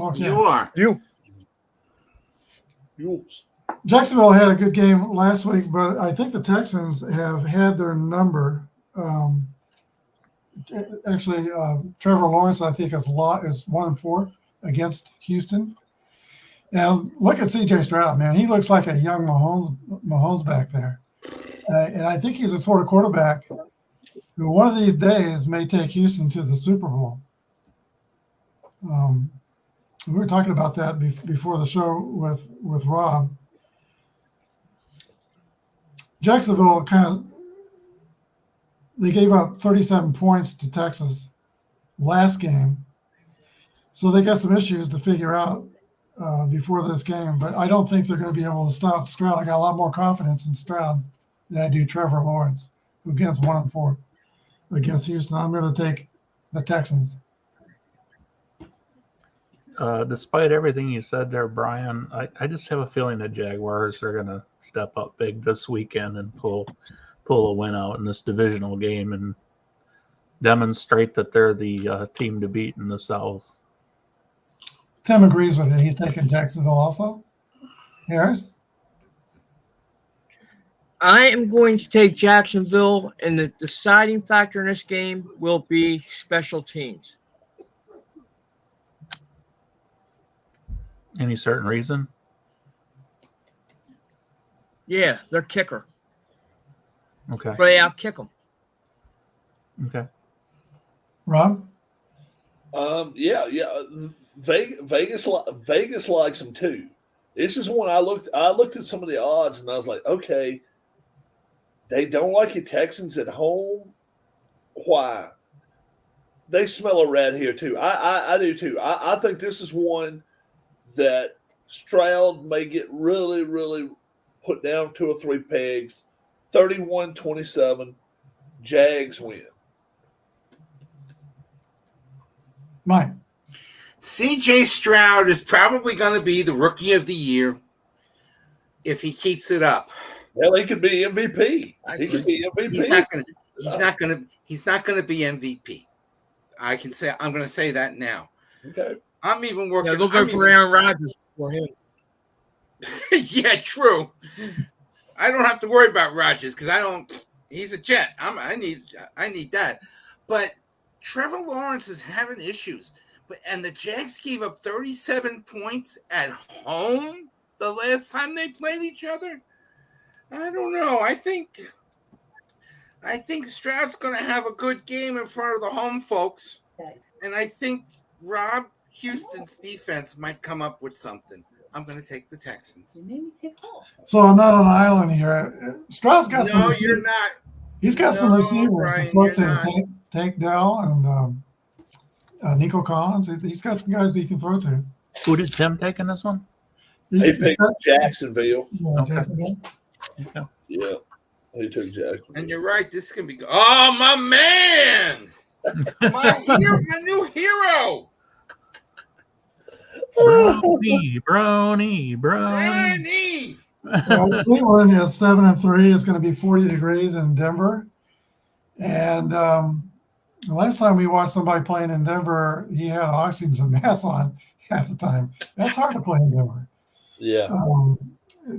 Okay.
You are.
You.
Yours.
Jacksonville had a good game last week, but I think the Texans have had their number. Actually, Trevor Lawrence, I think, is 1-4 against Houston. And look at C.J. Stroud, man. He looks like a young Mahomes back there. And I think he's the sort of quarterback who one of these days may take Houston to the Super Bowl. We were talking about that before the show with Rob. Jacksonville they gave up 37 points to Texas last game, so they got some issues to figure out before this game. But I don't think they're going to be able to stop Stroud. I got a lot more confidence in Stroud than I do Trevor Lawrence, who against 1-4 against Houston. I'm going to take the Texans.
Despite everything you said there, Brian, I just have a feeling the Jaguars are going to step up big this weekend and pull a win out in this divisional game and demonstrate that they're the team to beat in the South.
Tim agrees with it. He's taking Jacksonville also. Harris?
I am going to take Jacksonville, and the deciding factor in this game will be special teams.
Any certain reason?
Yeah, their kicker.
Okay.
They outkick them.
Okay.
Rob?
Yeah. Vegas likes them too. This is one I looked at some of the odds and I was like, okay, they don't like your Texans at home. Why? They smell a rat here too. I do too. I think this is one that Stroud may get really, really put down 2 or 3 pegs. 31-27, Jags win.
Mike?
CJ Stroud is probably going to be the rookie of the year if he keeps it up.
Well, he could be MVP. He could be MVP.
He's not going to be MVP. I'm going to say that now.
Okay.
I'm even working.
Yeah, they'll go for Aaron Rodgers for him.
Yeah, true. I don't have to worry about Rodgers because he's a Jet. I need that. But Trevor Lawrence is having issues. And the Jags gave up 37 points at home the last time they played each other. I don't know. I think Stroud's going to have a good game in front of the home folks. And I think Rob Houston's defense might come up with something. I'm going to take the Texans.
So I'm not on an island here. Stroud's got some.
No, you're not.
He's got some receivers.
Brian,
Throw to Tank Dell and Nico Collins. He's got some guys that he can throw to.
Who did Tim take in this one?
He picked Jacksonville.
Yeah,
Okay.
Jacksonville.
Okay.
Yeah, he took Jacksonville.
And you're right. This is going to be good. Oh, my man. My new hero.
Brownie.
Brandy.
Cleveland is 7-3. It's going to be 40 degrees in Denver. And the last time we watched somebody playing in Denver, he had an oxygen mask on half the time. That's hard to play in Denver.
Yeah.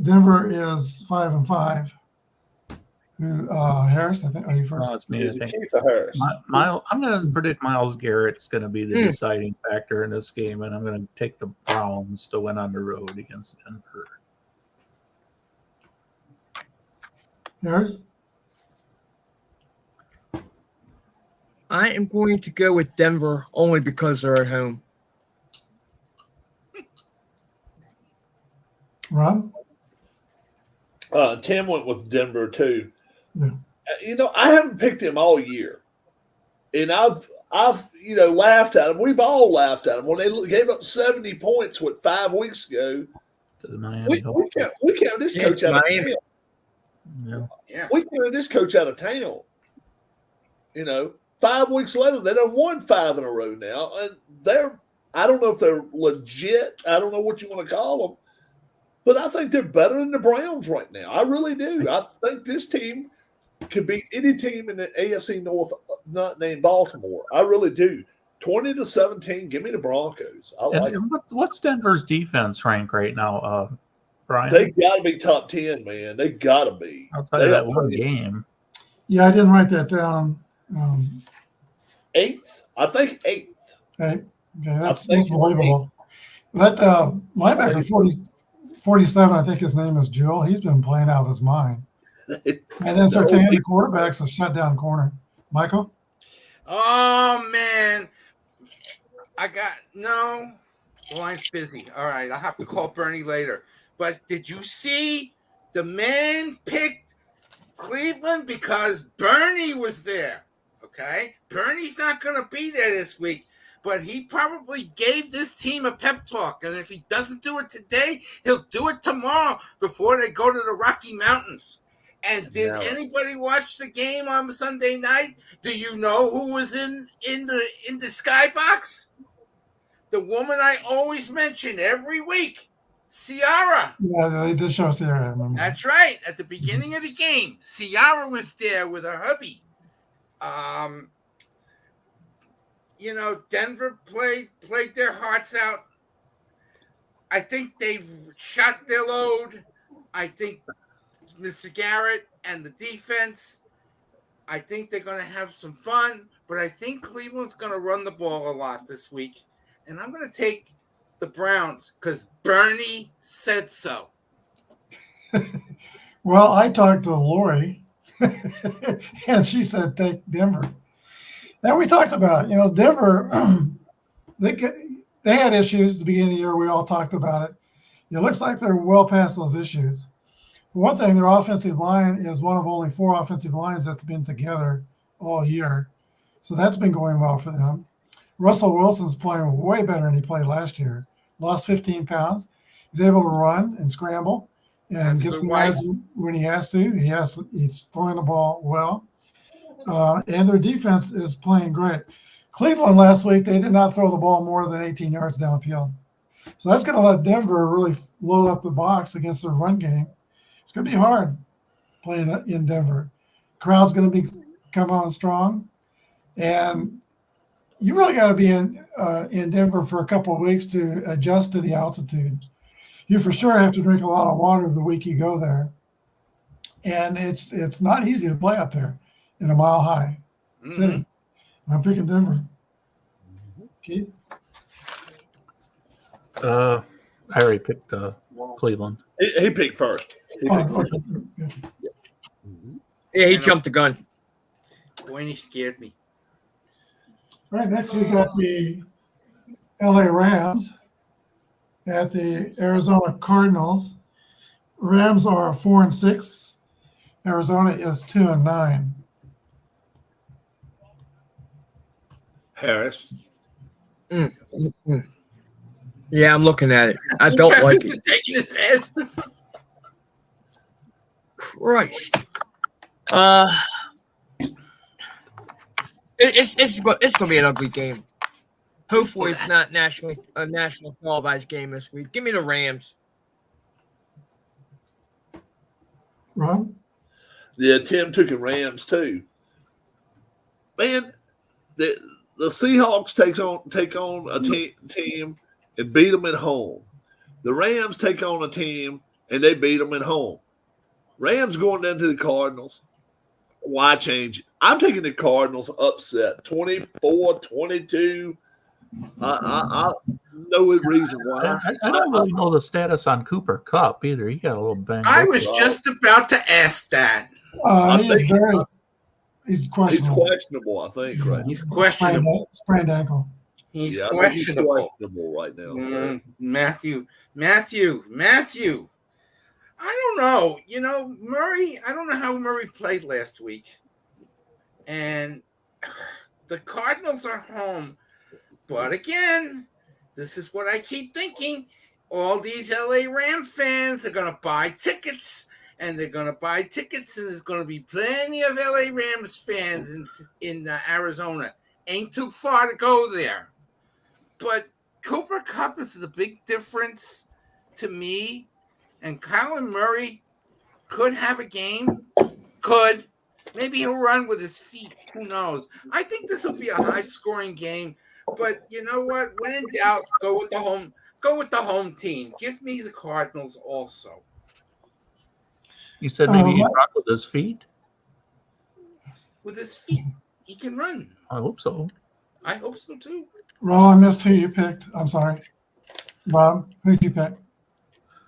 Denver is 5-5. Harris, I think. Are you first?
No, it's me. I think.
Keith Harris.
I'm going to predict Myles Garrett's going to be the deciding factor in this game, and I'm going to take the Browns to win on the road against Denver.
Harris?
I am going to go with Denver only because they're at home.
Rob?
Tim went with Denver too.
Yeah.
I haven't picked him all year, and I've laughed at him. We've all laughed at him when they gave up 70 points 5 weeks ago.
To the Miami
We counted this coach out of town.
Yeah.
We counted this coach out of town. 5 weeks later, they done won 5 in a row now, and I don't know if they're legit. I don't know what you want to call them. But I think they're better than the Browns right now. I really do. I think this team could beat any team in the AFC North not named Baltimore. I really do. 20-17, give me the Broncos. I like it.
What's Denver's defense rank right now, Brian?
They got to be top 10, man. They got to be.
Outside of that one game.
Yeah, I didn't write that down.
8th? I think 8th.
Okay, that's believable. That linebacker 47, I think his name is Jewel. He's been playing out of his mind. And then Surtain, the quarterback's a shutdown corner. Michael?
Oh, man. No. The line's busy. All right, I'll have to call Bernie later. But did you see the man picked Cleveland because Bernie was there? Okay, Bernie's not going to be there this week, but he probably gave this team a pep talk. And if he doesn't do it today, he'll do it tomorrow before they go to the Rocky Mountains. And did anybody watch the game on Sunday night? Do you know who was in the skybox? The woman I always mention every week, Ciara.
Yeah, they did show Ciara. I remember.
That's right. At the beginning of the game, Ciara was there with her hubby. Denver played their hearts out. I think they've shot their load. I think Mr. Garrett and the defense, I think they're going to have some fun, but I think Cleveland's going to run the ball a lot this week. And I'm going to take the Browns because Bernie said so.
Well, I talked to Lori, and she said take Denver. And we talked about Denver. They had issues at the beginning of the year. We all talked about it. It looks like they're well past those issues. For one thing, their offensive line is one of only 4 offensive lines that's been together all year. So that's been going well for them. Russell Wilson's playing way better than he played last year. Lost 15 pounds. He's able to run and scramble and get some yards when he has to. He's throwing the ball well. And their defense is playing great. Cleveland last week, they did not throw the ball more than 18 yards downfield. So that's going to let Denver really load up the box against their run game. It's going to be hard playing in Denver. Crowd's going to come on strong. And you really got to be in Denver for a couple of weeks to adjust to the altitude. You for sure have to drink a lot of water the week you go there. And it's not easy to play out there in a mile-high city. I'm picking Denver. Keith?
I already picked Cleveland.
He picked first.
Okay.
Yeah, he jumped the gun.
Boy, he scared me.
All right, next we got the LA Rams at the Arizona Cardinals. Rams are 4-6. Arizona is 2-9.
Harris.
Yeah, I'm looking at it. I don't like it.
He's shaking his head.
Christ. It's going to be an ugly game. Hopefully, it's not a national televised game this week. Give me the Rams.
Rob?
Yeah, Tim took the Rams too. Man, the Seahawks take on a team and beat them at home. The Rams take on a team and they beat them at home. Rams going down to the Cardinals. Why change it? I'm taking the Cardinals upset, 24-22. I no reason why.
I don't really know the status on Cooper Kupp either. He got a little banged
I
up.
was just about to ask that.
He's
He's
questionable.
questionable, I think, right?
He's questionable.
Sprained ankle.
He's
Yeah, I think he's
questionable.
questionable right now. So.
Matthew. I don't know. Murray, I don't know how Murray played last week. And the Cardinals are home. But again, this is what I keep thinking. All these LA Ram fans are going to buy tickets. And they're going to buy tickets. And there's going to be plenty of LA Rams fans in Arizona. Ain't too far to go there. But Cooper Kupp is the big difference to me. And Kyler Murray could have a game. Could. Maybe he'll run with his feet. Who knows? I think this will be a high-scoring game. But you know what? When in doubt, go with the home team. Give me the Cardinals also.
You said maybe he'd rock with his feet?
With his feet. He can run.
I hope so.
I hope so too.
Ron, I missed who you picked. I'm sorry. Bob, who did you pick?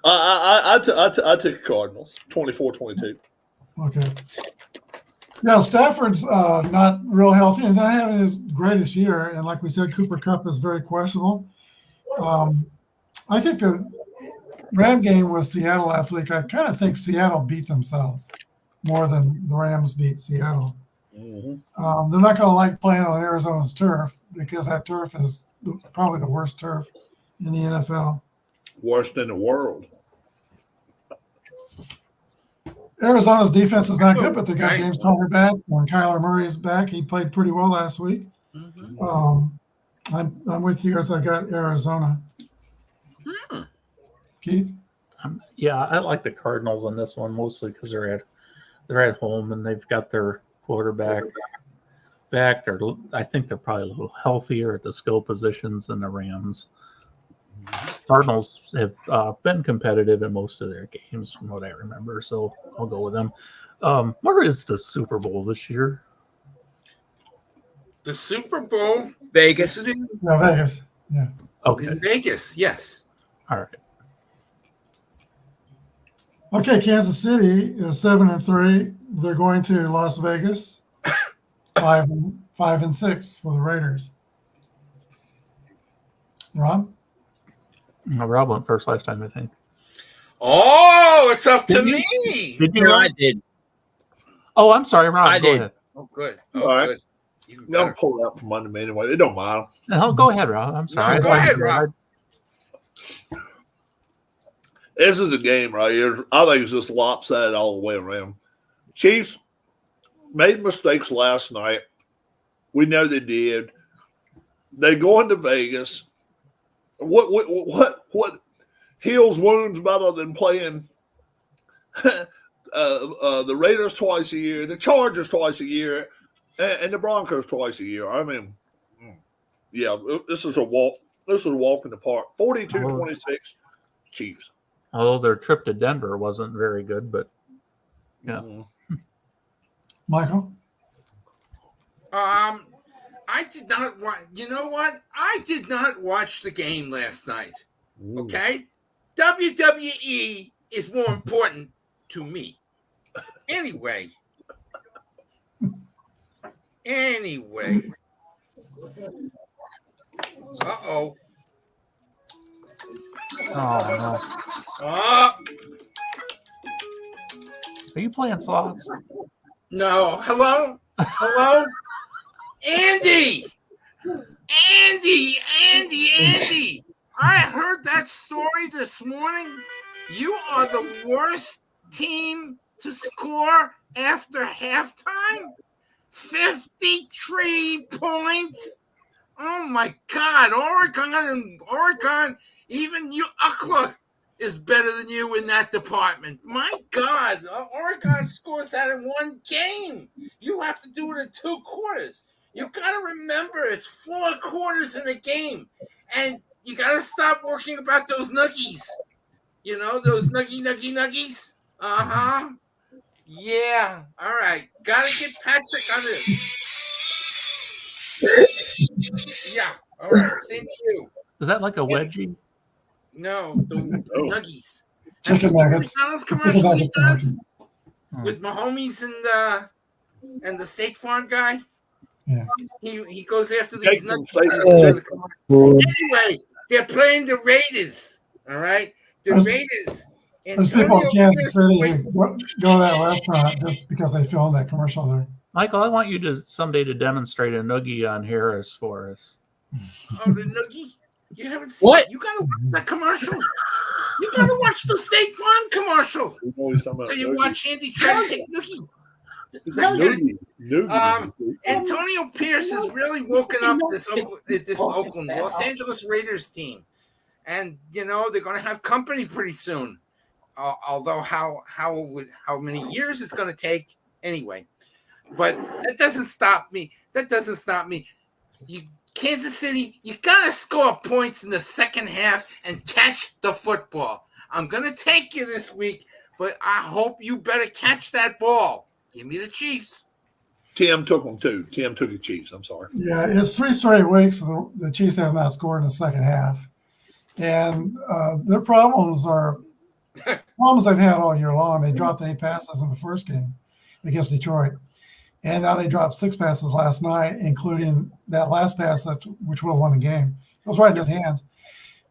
I took Cardinals, 24-22.
Okay. Now Stafford's not real healthy and not having his greatest year. And like we said, Cooper Kupp is very questionable. I think the Ram game with Seattle last week, I kind of think Seattle beat themselves more than the Rams beat Seattle.
Mm-hmm.
They're not going to like playing on Arizona's turf because that turf is probably the worst turf in the NFL.
Worst in the world.
Arizona's defense is not good, but they got
Right.
James Conner back. When Kyler Murray is back, he played pretty well last week.
Mhm.
I'm with you as I got Arizona.
Hmm.
Keith?
Yeah, I like the Cardinals on this one mostly because they're at home and they've got their quarterback back. I think they're probably a little healthier at the skill positions than the Rams. Cardinals have been competitive in most of their games, from what I remember, so I'll go with them. Where is the Super Bowl this year?
The Super Bowl
Vegas.
is in
No, Vegas. Yeah.
Okay,
Vegas. Yes.
all right.
Okay, Kansas City is 7-3. They're going to Las Vegas, 5-6 for the Raiders. Rob?
No, Rob went first last time, I think.
Oh, it's up to
Did you?
me.
Did you?
No,
Rob?
I did.
Oh, I'm sorry, Rob.
I
Go
did.
ahead.
Oh, good. Oh,
All right.
good. Even
They'll
better.
pull it out from under me anyway. It don't matter.
No, go ahead, Rob. I'm sorry.
go ahead, Rob.
This is a game right here. I think it's just lopsided all the way around. Chiefs made mistakes last night. We know they did. They go into Vegas. What heals wounds better than playing the Raiders twice a year, the Chargers twice a year, and the Broncos twice a year? I mean, yeah, this is a walk. This is a walk in the park. 42-26, Chiefs.
Although their trip to Denver wasn't very good, but yeah.
Michael?
I did not watch. You know what? I did not watch the game last night. Okay, WWE is more important to me. Anyway. Uh-oh.
Oh no.
Oh,
Are you playing slots?
no. Hello? Hello? Andy! I heard that story this morning. You are the worst team to score after halftime? 53 points? Oh my God. Oregon, even you, Ukla, is better than you in that department. My God, Oregon scores that in one game. You have to do it in 2 quarters. You got to remember it's 4 quarters in a game. And you got to stop working about those nuggies. You know, those nuggies? Uh-huh. Yeah. All right. Got to get Patrick on this. Yeah. All right. Same to you.
Is that like a wedgie?
No, the nuggies.
Chicken nuggets.
McDonald's commercial he does
Hmm.
with Mahomes and the State Farm guy.
Yeah.
He goes after these
Take them
nuggies.
State
Anyway, they're playing the Raiders. All right, the
There's-
Raiders.
There's people in Kansas City who go to that restaurant just because they filmed that commercial there.
Michael, I want you to someday to demonstrate a noogie on Harris for us.
Oh, the nuggie. You haven't seen
What?
You gotta watch that commercial. You gotta watch the State Farm commercial. So you watch Andy try to take noogies. Antonio Pierce has really woken up this Oakland Los Angeles Raiders team, and you know they're going to have company pretty soon. Although how many years it's going to take anyway, but that doesn't stop me. Kansas City, you got to score points in the second half and catch the football. I'm going to take you this week, but I hope you better catch that ball. Give me the Chiefs.
Tim took them too. Tim took the Chiefs. I'm sorry.
Yeah, it's 3 straight weeks the Chiefs have not scored in the second half. And their problems are problems they've had all year long. They dropped 8 passes in the first game against Detroit. And now they dropped 6 passes last night, including that last pass which would have won the game. It was right in his hands.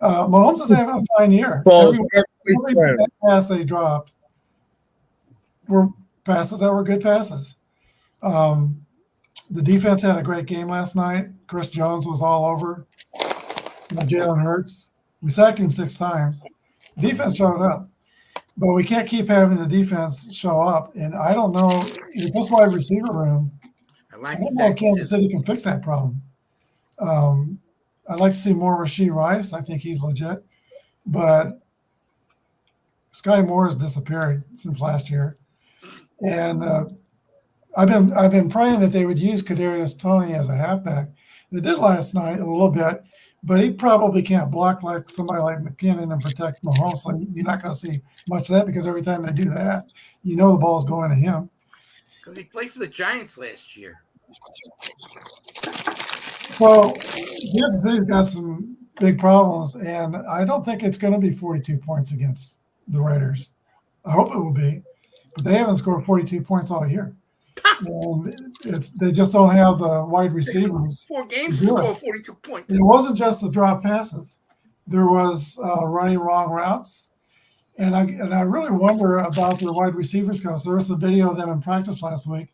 Mahomes is having a fine year.
Ball
Every pass they dropped were passes that were good passes. The defense had a great game last night. Chris Jones was all over Jalen Hurts. We sacked him 6 times. Defense showed up. But we can't keep having the defense show up. And I don't know if this wide receiver room, I don't know if Kansas City can fix that problem. I'd like to see more Rashee Rice. I think he's legit. But Sky Moore has disappeared since last year. And I've been praying that they would use Kadarius Toney as a halfback. They did last night a little bit, but he probably can't block like somebody like McKinnon and protect Mahomes. So you're not going to see much of that because every time they do that, the ball's going to him.
Because he played for the Giants last year.
So Kansas City's got some big problems, and I don't think it's going to be 42 points against the Raiders. I hope it will be, but they haven't scored 42 points all year. And they just don't have the wide receivers.
4 games to score 42 points.
It wasn't just the drop passes. There was running wrong routes. And I really wonder about the wide receivers because there was a video of them in practice last week.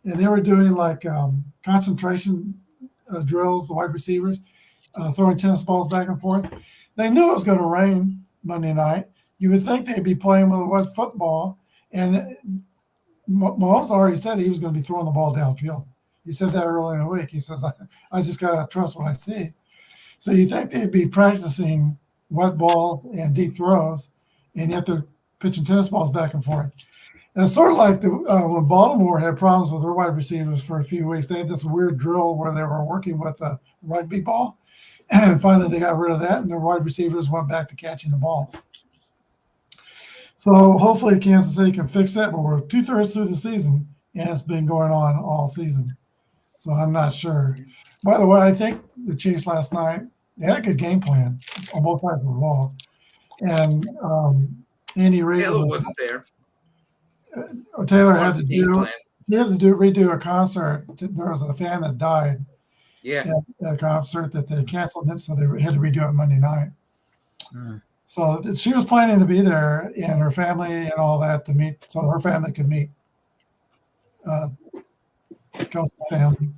And they were doing like concentration drills, the wide receivers, throwing tennis balls back and forth. They knew it was going to rain Monday night. You would think they'd be playing with a wet football. And Mahomes already said he was going to be throwing the ball downfield. He said that early in the week. He says, I just got to trust what I see. So you think they'd be practicing wet balls and deep throws, and yet they're pitching tennis balls back and forth. And it's sort of like when Baltimore had problems with their wide receivers for a few weeks. They had this weird drill where they were working with a rugby ball, and finally they got rid of that, and their wide receivers went back to catching the balls. So hopefully Kansas City can fix that, but we're 2/3 through the season, and it's been going on all season. So I'm not sure. By the way, I think the Chiefs last night, they had a good game plan on both sides of the ball. And Andy Reid
wasn't there.
Taylor had to redo a concert. There was a fan that died.
Yeah.
At a concert that they canceled it, so they had to redo it Monday night. So she was planning to be there and her family and all that to meet, so her family could meet Kelsey's family.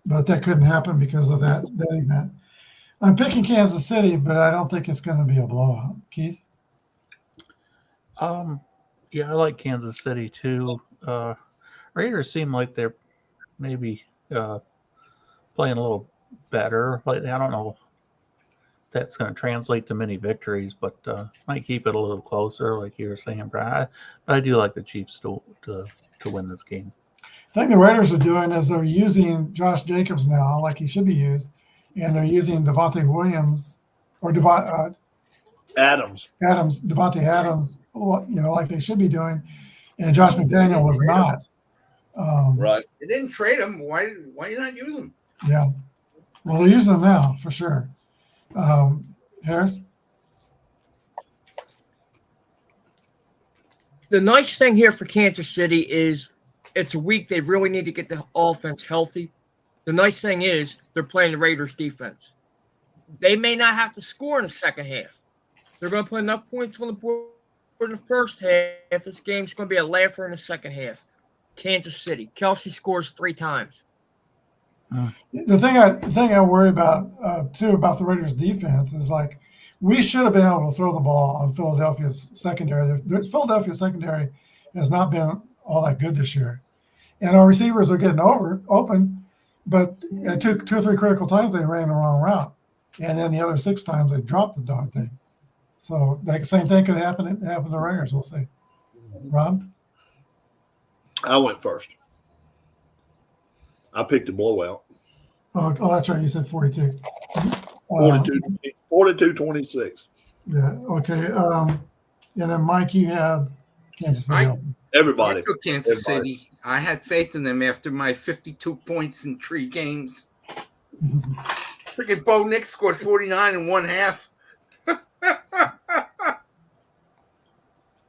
But that couldn't happen because of that event. I'm picking Kansas City, but I don't think it's going to be a blowout. Keith?
Yeah, I like Kansas City too. Raiders seem like they're maybe playing a little better. Like, I don't know if that's going to translate to many victories, but might keep it a little closer, like you were saying, Brian. But I do like the Chiefs to win this game.
I think the Raiders are doing is they're using Josh Jacobs now, like he should be used, and they're using Devontae Williams or Devontae Adams, like they should be doing, and Josh McDaniel was not.
Right.
They didn't trade him. Why you not use him?
Yeah. Well, they're using him now for sure. Harris?
The nice thing here for Kansas City is it's a week they really need to get the offense healthy. The nice thing is they're playing the Raiders defense. They may not have to score in the second half. They're going to put enough points on the board in the first half. This game's going to be a laugher in the second half. Kansas City. Kelsey scores 3 times.
The thing I worry about too about the Raiders defense is like we should have been able to throw the ball on Philadelphia's secondary. Philadelphia's secondary has not been all that good this year. And our receivers are getting open, but it took 2 or 3 critical times they ran the wrong route. And then the other 6 times they dropped the dog thing. So the same thing could happen to the Raiders, we'll see. Rob?
I went first. I picked a blowout.
Oh, that's right. You said 42.
42-26.
Yeah, okay. And then, Mike, you have Kansas City.
Everybody.
I took Kansas City. I had faith in them after my 52 points in 3 games. Freaking Bo Nix scored 49 in 1 half.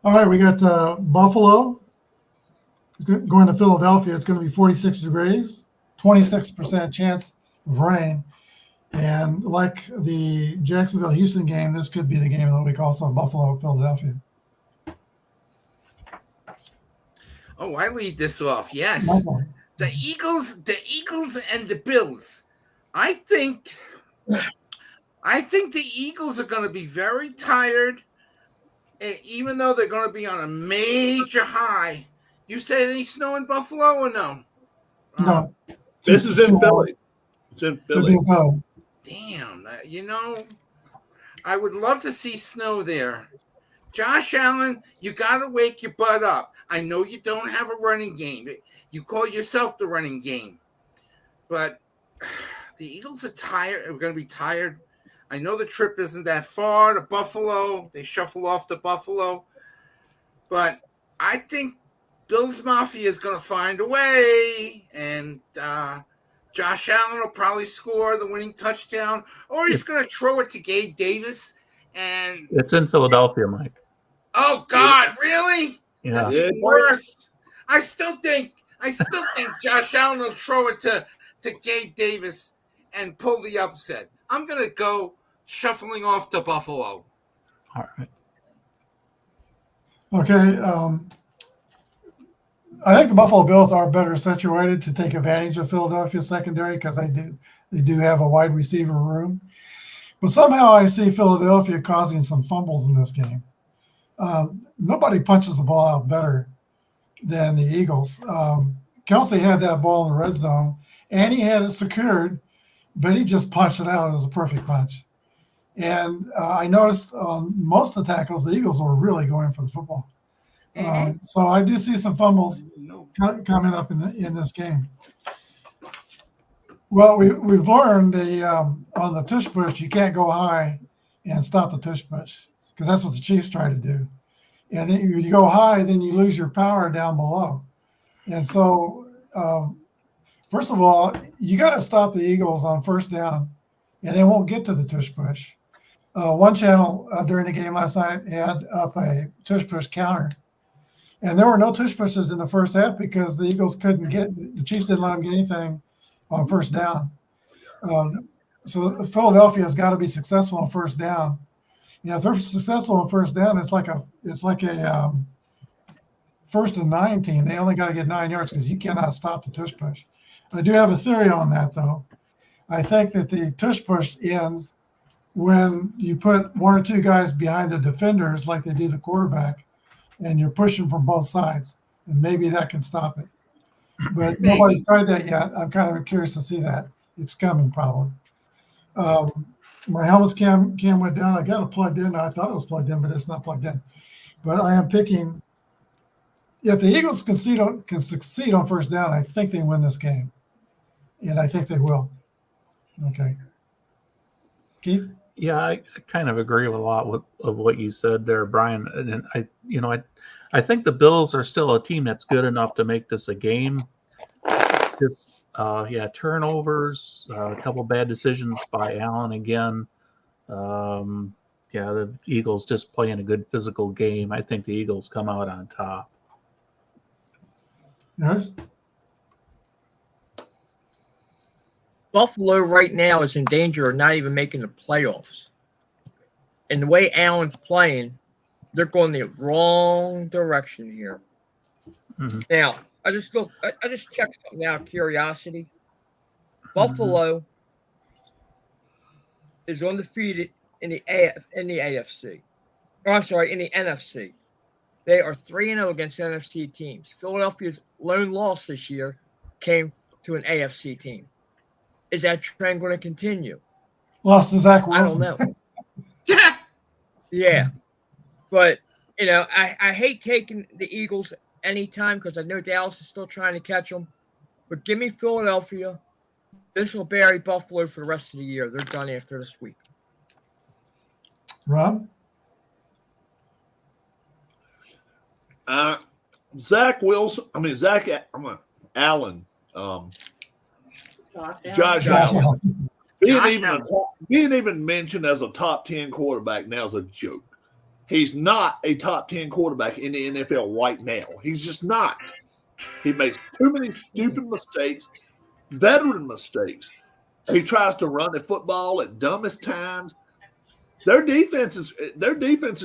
All right, we got Buffalo going to Philadelphia. It's going to be 46 degrees, 26% chance of rain. And like the Jacksonville-Houston game, this could be the game of the week also, Buffalo-Philadelphia.
Oh, I lead this off. Yes.
Okay.
The Eagles and the Bills. I think the Eagles are going to be very tired, even though they're going to be on a major high. You said any snow in Buffalo or no?
No.
This is in Philly. It's in Philly.
Damn, I would love to see snow there. Josh Allen, you got to wake your butt up. I know you don't have a running game. You call yourself the running game. But the Eagles are tired. We're going to be tired. I know the trip isn't that far to Buffalo. They shuffle off to Buffalo. But I think Bills Mafia is going to find a way. And Josh Allen will probably score the winning touchdown. Or he's going to throw it to Gabe Davis. And
It's in Philadelphia, Mike.
oh, God, really?
Yeah.
That's even worse. I still think Josh Allen will throw it to Gabe Davis and pull the upset. I'm going to go shuffling off to Buffalo.
All right.
Okay. I think the Buffalo Bills are better situated to take advantage of Philadelphia's secondary because they do have a wide receiver room. But somehow I see Philadelphia causing some fumbles in this game. Nobody punches the ball out better than the Eagles. Kelsey had that ball in the red zone, and he had it secured, but he just punched it out. It was a perfect punch. And I noticed most of the tackles, the Eagles were really going for the football. So I do see some fumbles coming up in this game. Well, we've learned on the tush push, you can't go high and stop the tush push because that's what the Chiefs try to do. And then you go high, then you lose your power down below. And so, first of all, you got to stop the Eagles on first down, and they won't get to the tush push. One channel during the game last night had up a tush push counter. And there were no tush pushes in the first half because the Eagles couldn't the Chiefs didn't let them get anything on first down. So Philadelphia has got to be successful on first down. You know, if they're successful on first down, it's like a first and 9 team. They only got to get 9 yards because you cannot stop the tush push. I do have a theory on that, though. I think that the tush push ends when you put 1 or 2 guys behind the defenders like they do the quarterback, and you're pushing from both sides, and maybe that can stop it. But nobody's tried that yet. I'm kind of curious to see that. It's coming probably. My helmet's cam went down. I got it plugged in. I thought it was plugged in, but it's not plugged in. But I am picking. If the Eagles can succeed on first down, I think they win this game, and I think they will. Okay, Keith.
Yeah, I kind of agree with a lot of what you said there, Brian. And I think the Bills are still a team that's good enough to make this a game. Just turnovers, a couple bad decisions by Allen again. The Eagles just playing a good physical game. I think the Eagles come out on top.
Yes.
Buffalo right now is in danger of not even making the playoffs. And the way Allen's playing, they're going the wrong direction here.
Mm-hmm.
Now, I just checked something out of curiosity. Buffalo is undefeated in the AFC. Or I'm sorry, in the NFC. They are 3-0 against NFC teams. Philadelphia's lone loss this year came to an AFC team. Is that trend going to continue?
Lost to Zach Wilson.
I don't know. Yeah. But, I hate taking the Eagles anytime because I know Dallas is still trying to catch them. But give me Philadelphia. This will bury Buffalo for the rest of the year. They're done after this week.
Rob?
Zach Allen. Josh Allen. Being even mentioned as a top 10 quarterback now is a joke. He's not a top 10 quarterback in the NFL right now. He's just not. He makes too many stupid mistakes, veteran mistakes. He tries to run the football at dumbest times. Their defense is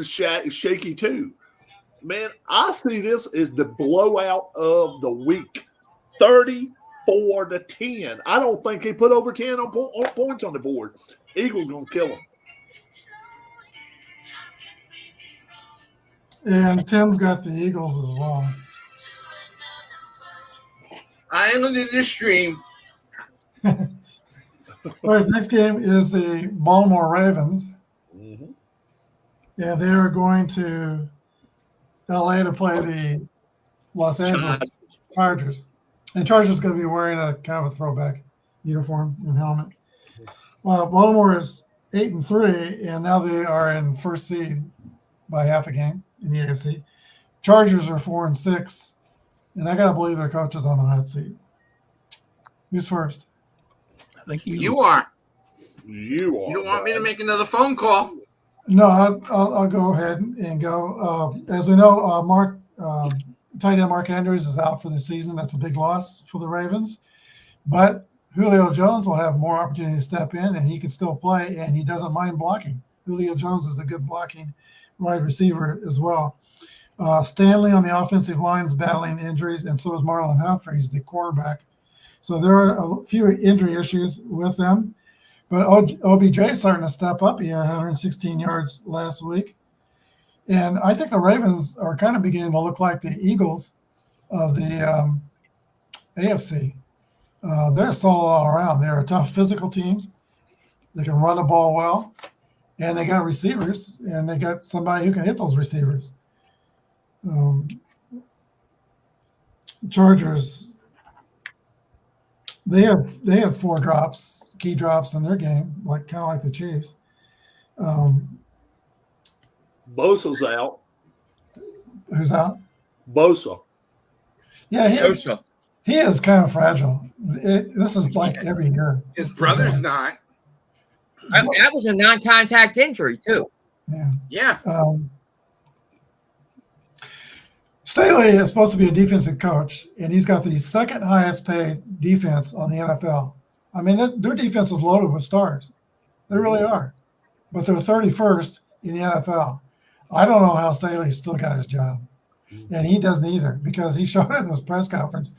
shaky too. Man, I see this as the blowout of the week, 34-10. I don't think he put over 10 on points on the board. Eagles gonna kill him.
And Tim's got the Eagles as well.
Island in the stream.
All right, next game is the Baltimore Ravens.
Mm-hmm.
Yeah, they are going to LA to play the Los Angeles Chargers. And Chargers going to be wearing a kind of a throwback uniform and helmet. Baltimore is 8-3, and now they are in first seed by half a game in the AFC. Chargers are 4-6, and I got to believe their coach is on the hot seat. Who's first?
I think
You are.
You are.
You don't want me to make another phone call?
No, I'll go ahead and go. As we know, tight end Mark Andrews is out for the season. That's a big loss for the Ravens. But Julio Jones will have more opportunity to step in, and he can still play, and he doesn't mind blocking. Julio Jones is a good blocking wide receiver as well. Stanley on the offensive line is battling injuries, and so is Marlon Humphreys, the cornerback. So there are a few injury issues with them. But OBJ is starting to step up. He had 116 yards last week. And I think the Ravens are kind of beginning to look like the Eagles of the AFC. They're solid all around. They're a tough physical team. They can run the ball well. And they got receivers, and they got somebody who can hit those receivers. Chargers, they have 4 drops, key drops in their game, kind of like the Chiefs.
Bosa's out.
Who's out?
Bosa.
Yeah,
Bosa.
he is kind of fragile. This is like every year.
His brother's not.
That was a non-contact injury too.
Yeah.
Staley is supposed to be a defensive coach, and he's got the second highest paid defense on the NFL. I mean, their defense is loaded with stars. They really are. But they're 31st in the NFL. I don't know how Staley's still got his job. And he doesn't either, because he showed it in his press conference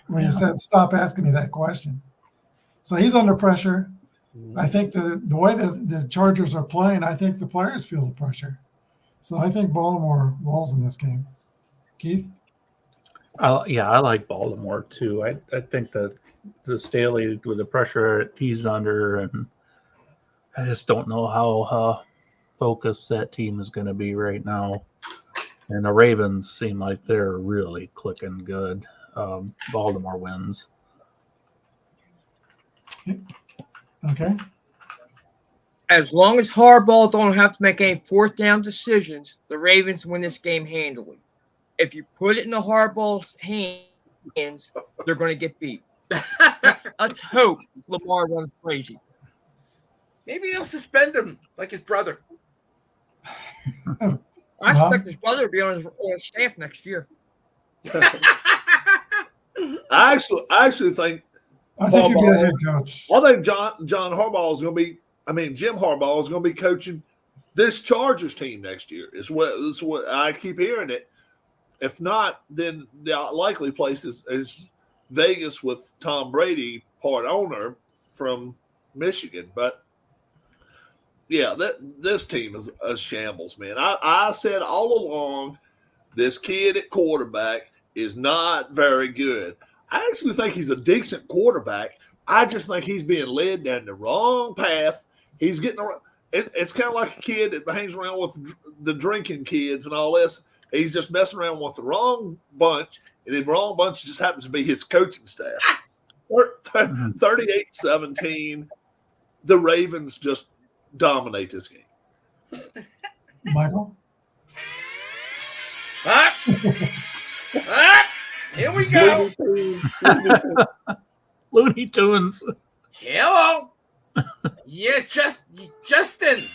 when he said, "Stop asking me that question." So he's under pressure. I think the way that the Chargers are playing, I think the players feel the pressure. So I think Baltimore rolls in this game. Keith?
I like Baltimore too. I think that the Staley, with the pressure he's under, and I just don't know how focused that team is going to be right now. And the Ravens seem like they're really clicking good. Baltimore wins.
Okay.
As long as Harbaugh don't have to make any fourth down decisions, the Ravens win this game handily. If you put it in the Harbaugh's hands, they're going to get beat. Let's hope Lamar runs crazy.
Maybe they'll suspend him like his brother.
I expect his brother to be on his staff next year.
I actually think
he'll be a head coach.
I think John Harbaugh is going to be. I mean, Jim Harbaugh is going to be coaching this Chargers team next year. It's what I keep hearing it. If not, then the likely place is Vegas with Tom Brady, part owner from Michigan. But yeah, this team is a shambles, man. I said all along, this kid at quarterback is not very good. I actually think he's a decent quarterback. I just think he's being led down the wrong path. He's getting around. It's kind of like a kid that hangs around with the drinking kids and all this. He's just messing around with the wrong bunch, and the wrong bunch just happens to be his coaching staff. 38-17, the Ravens just dominate this game.
Michael?
Here we go.
Looney Tunes.
Hello. Yeah, Justin.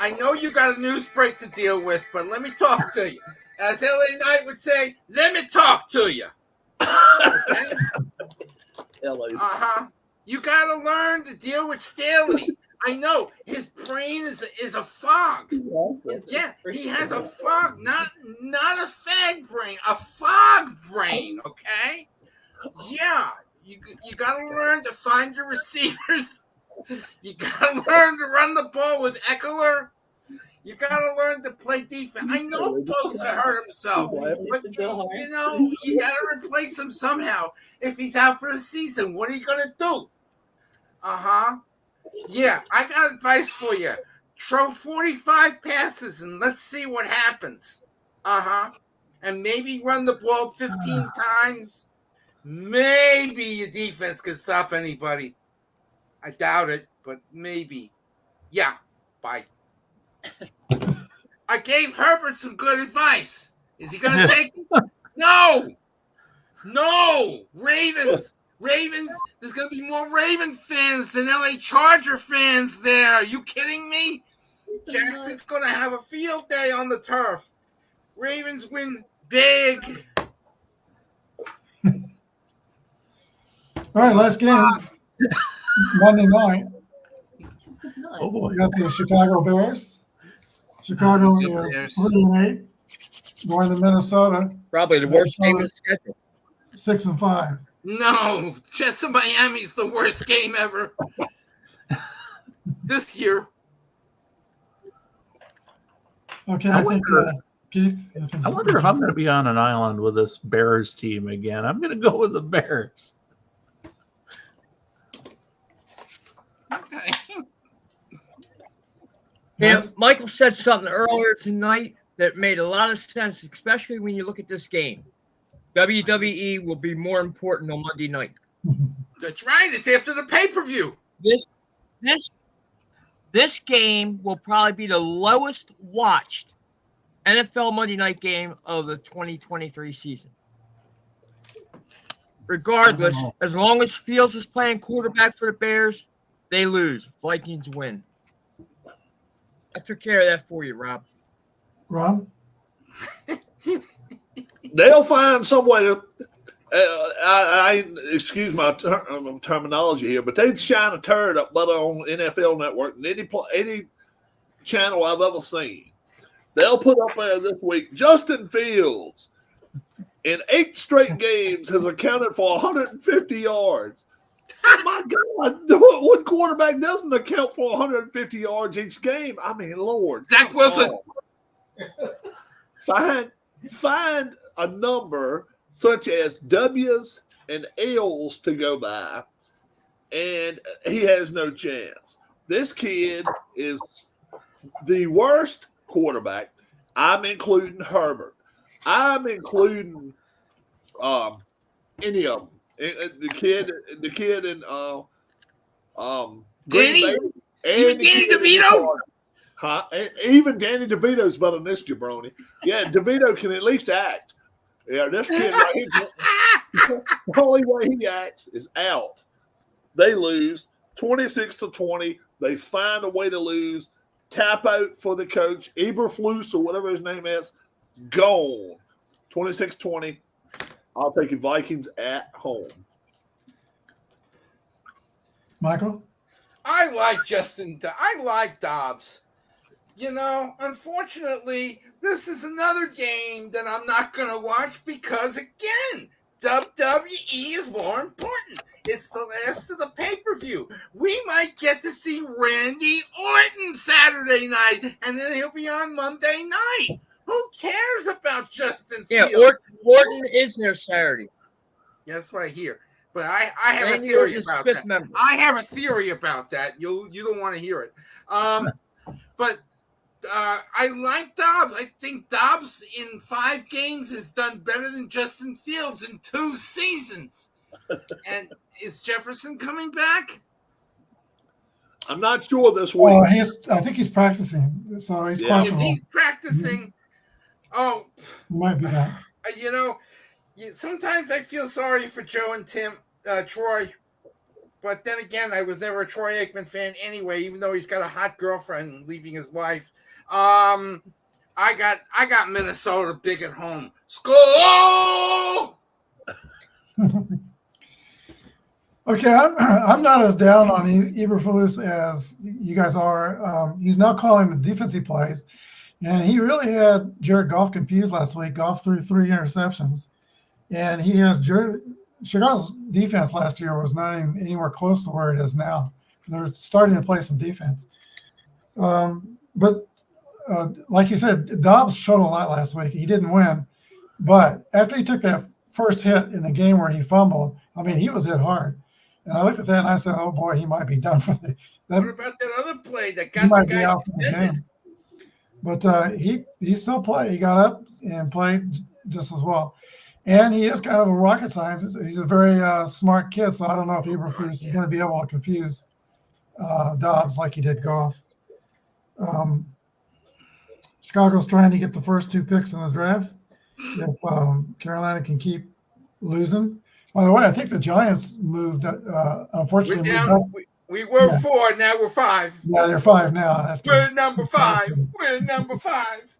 I know you got a news break to deal with, but let me talk to you. as LA Knight would say, let me talk to you. Okay?
LA.
You got to learn to deal with Staley. I know his brain is a fog. Yeah, he has a fog, not a fag brain, a fog brain. Okay. Yeah, you got to learn to find your receivers. You got to learn to run the ball with Eckler. You got to learn to play defense. I know Bosa hurt himself, but you got to replace him somehow. If he's out for the season, what are you going to do? Yeah, I got advice for you. Throw 45 passes and let's see what happens. And maybe run the ball 15 times. Maybe your defense can stop anybody. I doubt it, but maybe. Yeah, bye. I gave Herbert some good advice. Is he going to take it? No. Ravens. There's going to be more Raven fans than LA Charger fans there. Are you kidding me? Jackson's going to have a field day on the turf. Ravens win big.
All right, last game. Monday night.
Oh boy.
We got the Chicago Bears. Chicago is 3-8. Going to Minnesota.
Probably the worst game of the schedule.
6-5.
No, Jets of Miami's the worst game ever this year.
Okay, I think Keith.
I wonder if I'm going to be on an island with this Bears team again. I'm going to go with the Bears.
Okay.
Yeah, Michael said something earlier tonight that made a lot of sense, especially when you look at this game. WWE will be more important on Monday night.
That's right. It's after the pay-per-view.
This game will probably be the lowest watched NFL Monday night game of the 2023 season. Regardless, as long as Fields is playing quarterback for the Bears, they lose. Vikings win. I took care of that for you, Rob.
Rob?
They'll find some way to. I excuse my terminology here, but they'd shine a turd up better on NFL Network than any channel I've ever seen. They'll put up there this week. Justin Fields, in 8 straight games, has accounted for 150 yards. My God, what quarterback doesn't account for 150 yards each game? I mean, Lord.
Zach Wilson.
Find a number such as W's and L's to go by, and he has no chance. This kid is the worst quarterback. I'm including Herbert. I'm including any of them. The kid in Green Bay.
Even Danny DeVito?
Huh? Even Danny DeVito's better than this jabroni. Yeah, DeVito can at least act. Yeah, this kid right here, the only way he acts is out. They lose 26-20. They find a way to lose. Tap out for the coach, Eberflus or whatever his name is. Gone. 26-20. I'll take you Vikings at home.
Michael?
I like Dobbs. You know, unfortunately, this is another game that I'm not going to watch because, again, WWE is more important. It's the last of the pay-per-view. We might get to see Randy Orton Saturday night, and then he'll be on Monday night. Who cares about Justin Fields?
Yeah, Orton is there Saturday.
Yeah, that's what I hear. But I have a theory about that.
Member.
I have a theory about that. You don't want to hear it. But I like Dobbs. I think Dobbs in 5 games has done better than Justin Fields in 2 seasons. And is Jefferson coming back?
I'm not sure this week.
I think he's practicing, so he's questionable.
He's practicing. Oh,
he might be back.
You know, sometimes I feel sorry for Joe and Troy. But then again, I was never a Troy Aikman fan anyway, even though he's got a hot girlfriend leaving his wife. I got Minnesota big at home. Score!
Okay, I'm not as down on Eberflus as you guys are. He's now calling the defensive plays, and he really had Jared Goff confused last week. Goff threw 3 interceptions, and he has Chicago's defense last year was not even anywhere close to where it is now. They're starting to play some defense. But like you said, Dobbs showed a lot last week. He didn't win, but after he took that first hit in the game where he fumbled, I mean, he was hit hard. And I looked at that and I said, "Oh boy, he might be done for the."
What about that other play that
He
got the
might be
guy
out for the
suspended?
game. But he still played. He got up and played just as well. And he is kind of a rocket scientist. He's a very smart kid, so I don't know if Eberflus is going to be able to confuse Dobbs like he did Goff. Chicago's trying to get the first 2 picks in the draft. If Carolina can keep losing. By the way, I think the Giants moved. Unfortunately,
We're
moved
down.
up.
We were
Yeah.
4, now we're 5.
Yeah, they're 5 now. After
We're number 5. We're number 5.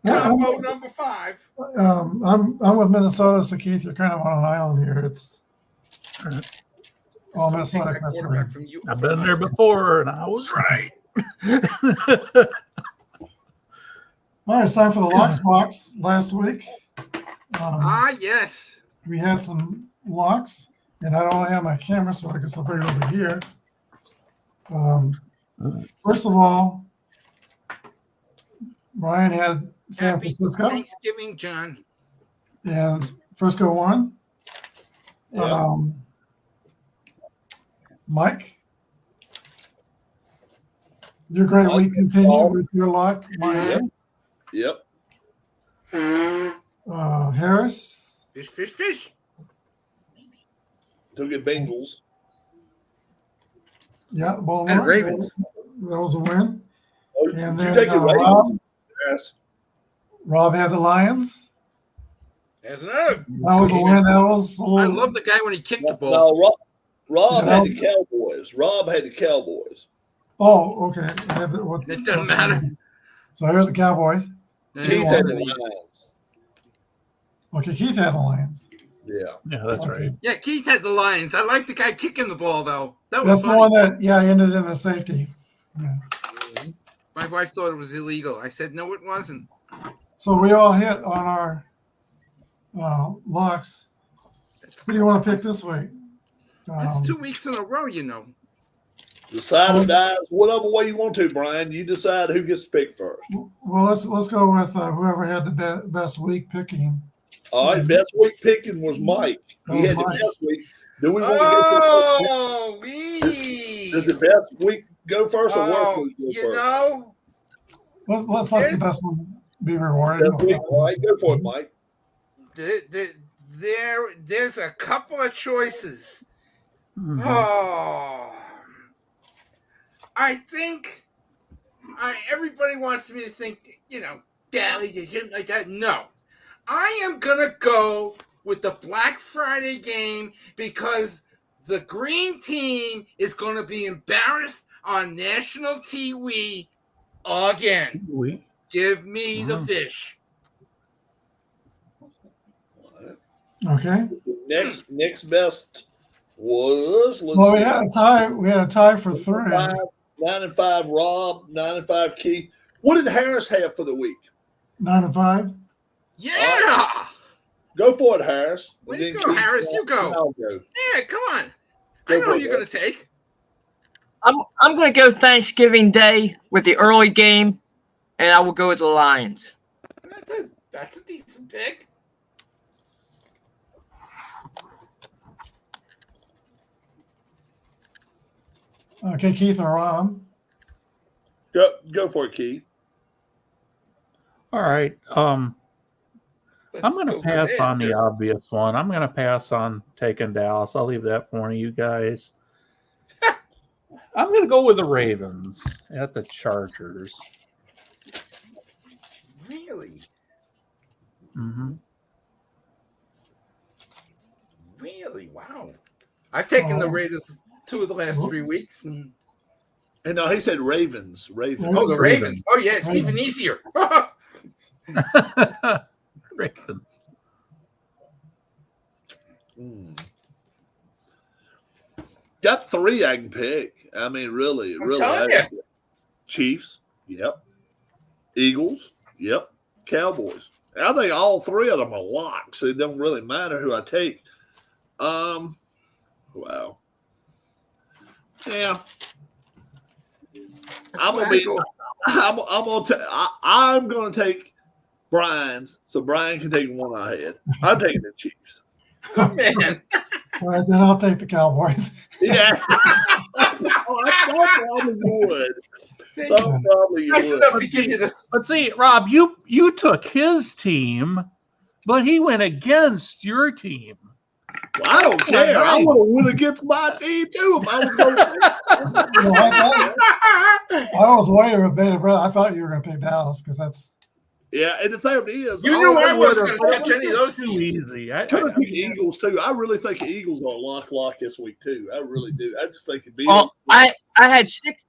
Combo number 5.
I'm with Minnesota, so Keith, you're kind of on an island here. It's all Minnesota
Take that
except for
quarterback from you.
I've been there before, and I was right.
all right. It's time for the locks box. Last week,
Yes.
we had some locks, and I don't have my camera, so I guess I'll bring it over here. First of all, Brian had San
Happy
Francisco,
Thanksgiving, John.
and Frisco won.
Yeah.
Mike, your great week continued with your lock. Miami.
Yep.
Harris,
Fish.
Took it Bengals.
yeah, Baltimore.
And Ravens.
That was a win.
Oh,
And
did you
then
take the Ravens? Yes.
Rob had the Lions.
There's another.
That was a win. That was a
I
little,
love the guy when he kicked the ball.
No, Rob
Yeah,
had
that
the Cowboys. Rob had the Cowboys.
Oh, okay.
It doesn't matter.
So here's the Cowboys.
Keith
won.
had the Lions.
Okay, Keith had the Lions.
Yeah.
Yeah, that's
Okay.
right.
Yeah, Keith had the Lions. I like the guy kicking the ball, though. That was
That's the
funny.
one that, yeah, ended in a safety. Yeah.
My wife thought it was illegal. I said, no, it wasn't.
So we all hit on our locks. Who do you want to pick this week?
That's 2 weeks in a row, you know.
Decide or dies, whatever way you want to, Brian. You decide who gets to pick first.
Well, let's go with whoever had the best week picking.
All right, best week picking was Mike. He had the
Mike.
best week. Do we want
Oh,
to
we.
get the best week go first or worst
Oh,
week go
you
first?
know,
Let's let the best one be rewarded.
Best week. All right, go for it, Mike.
there's a couple of choices.
Mhm.
Oh, I think everybody wants me to think, Dally did something like that. No, I am gonna go with the Black Friday game because the green team is gonna be embarrassed on national TV again.
We
Give me the
Wow.
fish.
Okay.
Next best was
Well, we had a tie. We had a tie for 3.
9-5 Rob, 9-5 Keith. What did Harris have for the week?
9-5.
Yeah.
Go for it, Harris.
Way
And
to
then
go,
Keith,
Harris. You go.
I'll go.
Yeah, come on.
Go
I know
for
who
it,
you're going to take.
I'm going to go Thanksgiving Day with the early game, and I will go with the Lions.
That's a decent pick.
Okay, Keith or Rob.
Go for it, Keith.
all right. I'm
Let's
going to
go
pass
ahead.
on the obvious one. I'm going to pass on taking Dallas. I'll leave that for one of you guys. I'm going to go with the Ravens at the Chargers.
Really?
Mm-hmm.
Really? Wow. I've taken the
Oh.
Raiders 2 of the last 3 weeks, and
And no, he said Ravens. Ravens.
Oh, the
Ravens.
Ravens. Oh, yeah, it's even
Ravens.
easier.
Ravens.
Got 3 I can pick. I mean, really.
telling you.
Chiefs. Yep. Eagles. Yep. Cowboys. I think all 3 of them are locks. So it doesn't really matter who I take. Wow. Yeah. I'm gonna take Brian's, so Brian can take one I had. I'm taking the Chiefs.
Oh, man.
All right, then I'll take the Cowboys.
Yeah. I probably would.
Nice enough to give you this.
But see, Rob, you took his team, but he went against your team.
Well, I don't care. I would have went against my team too if I was going to.
I was waiting with Beta Brother. I thought you were going to pick Dallas because that's.
Yeah, and the thing is,
You knew I wasn't going to touch any of those
Too
teams.
easy.
I could have picked Eagles too. I really think the Eagles are lock this week too. I really do. I just think it'd be.
Well, I had 6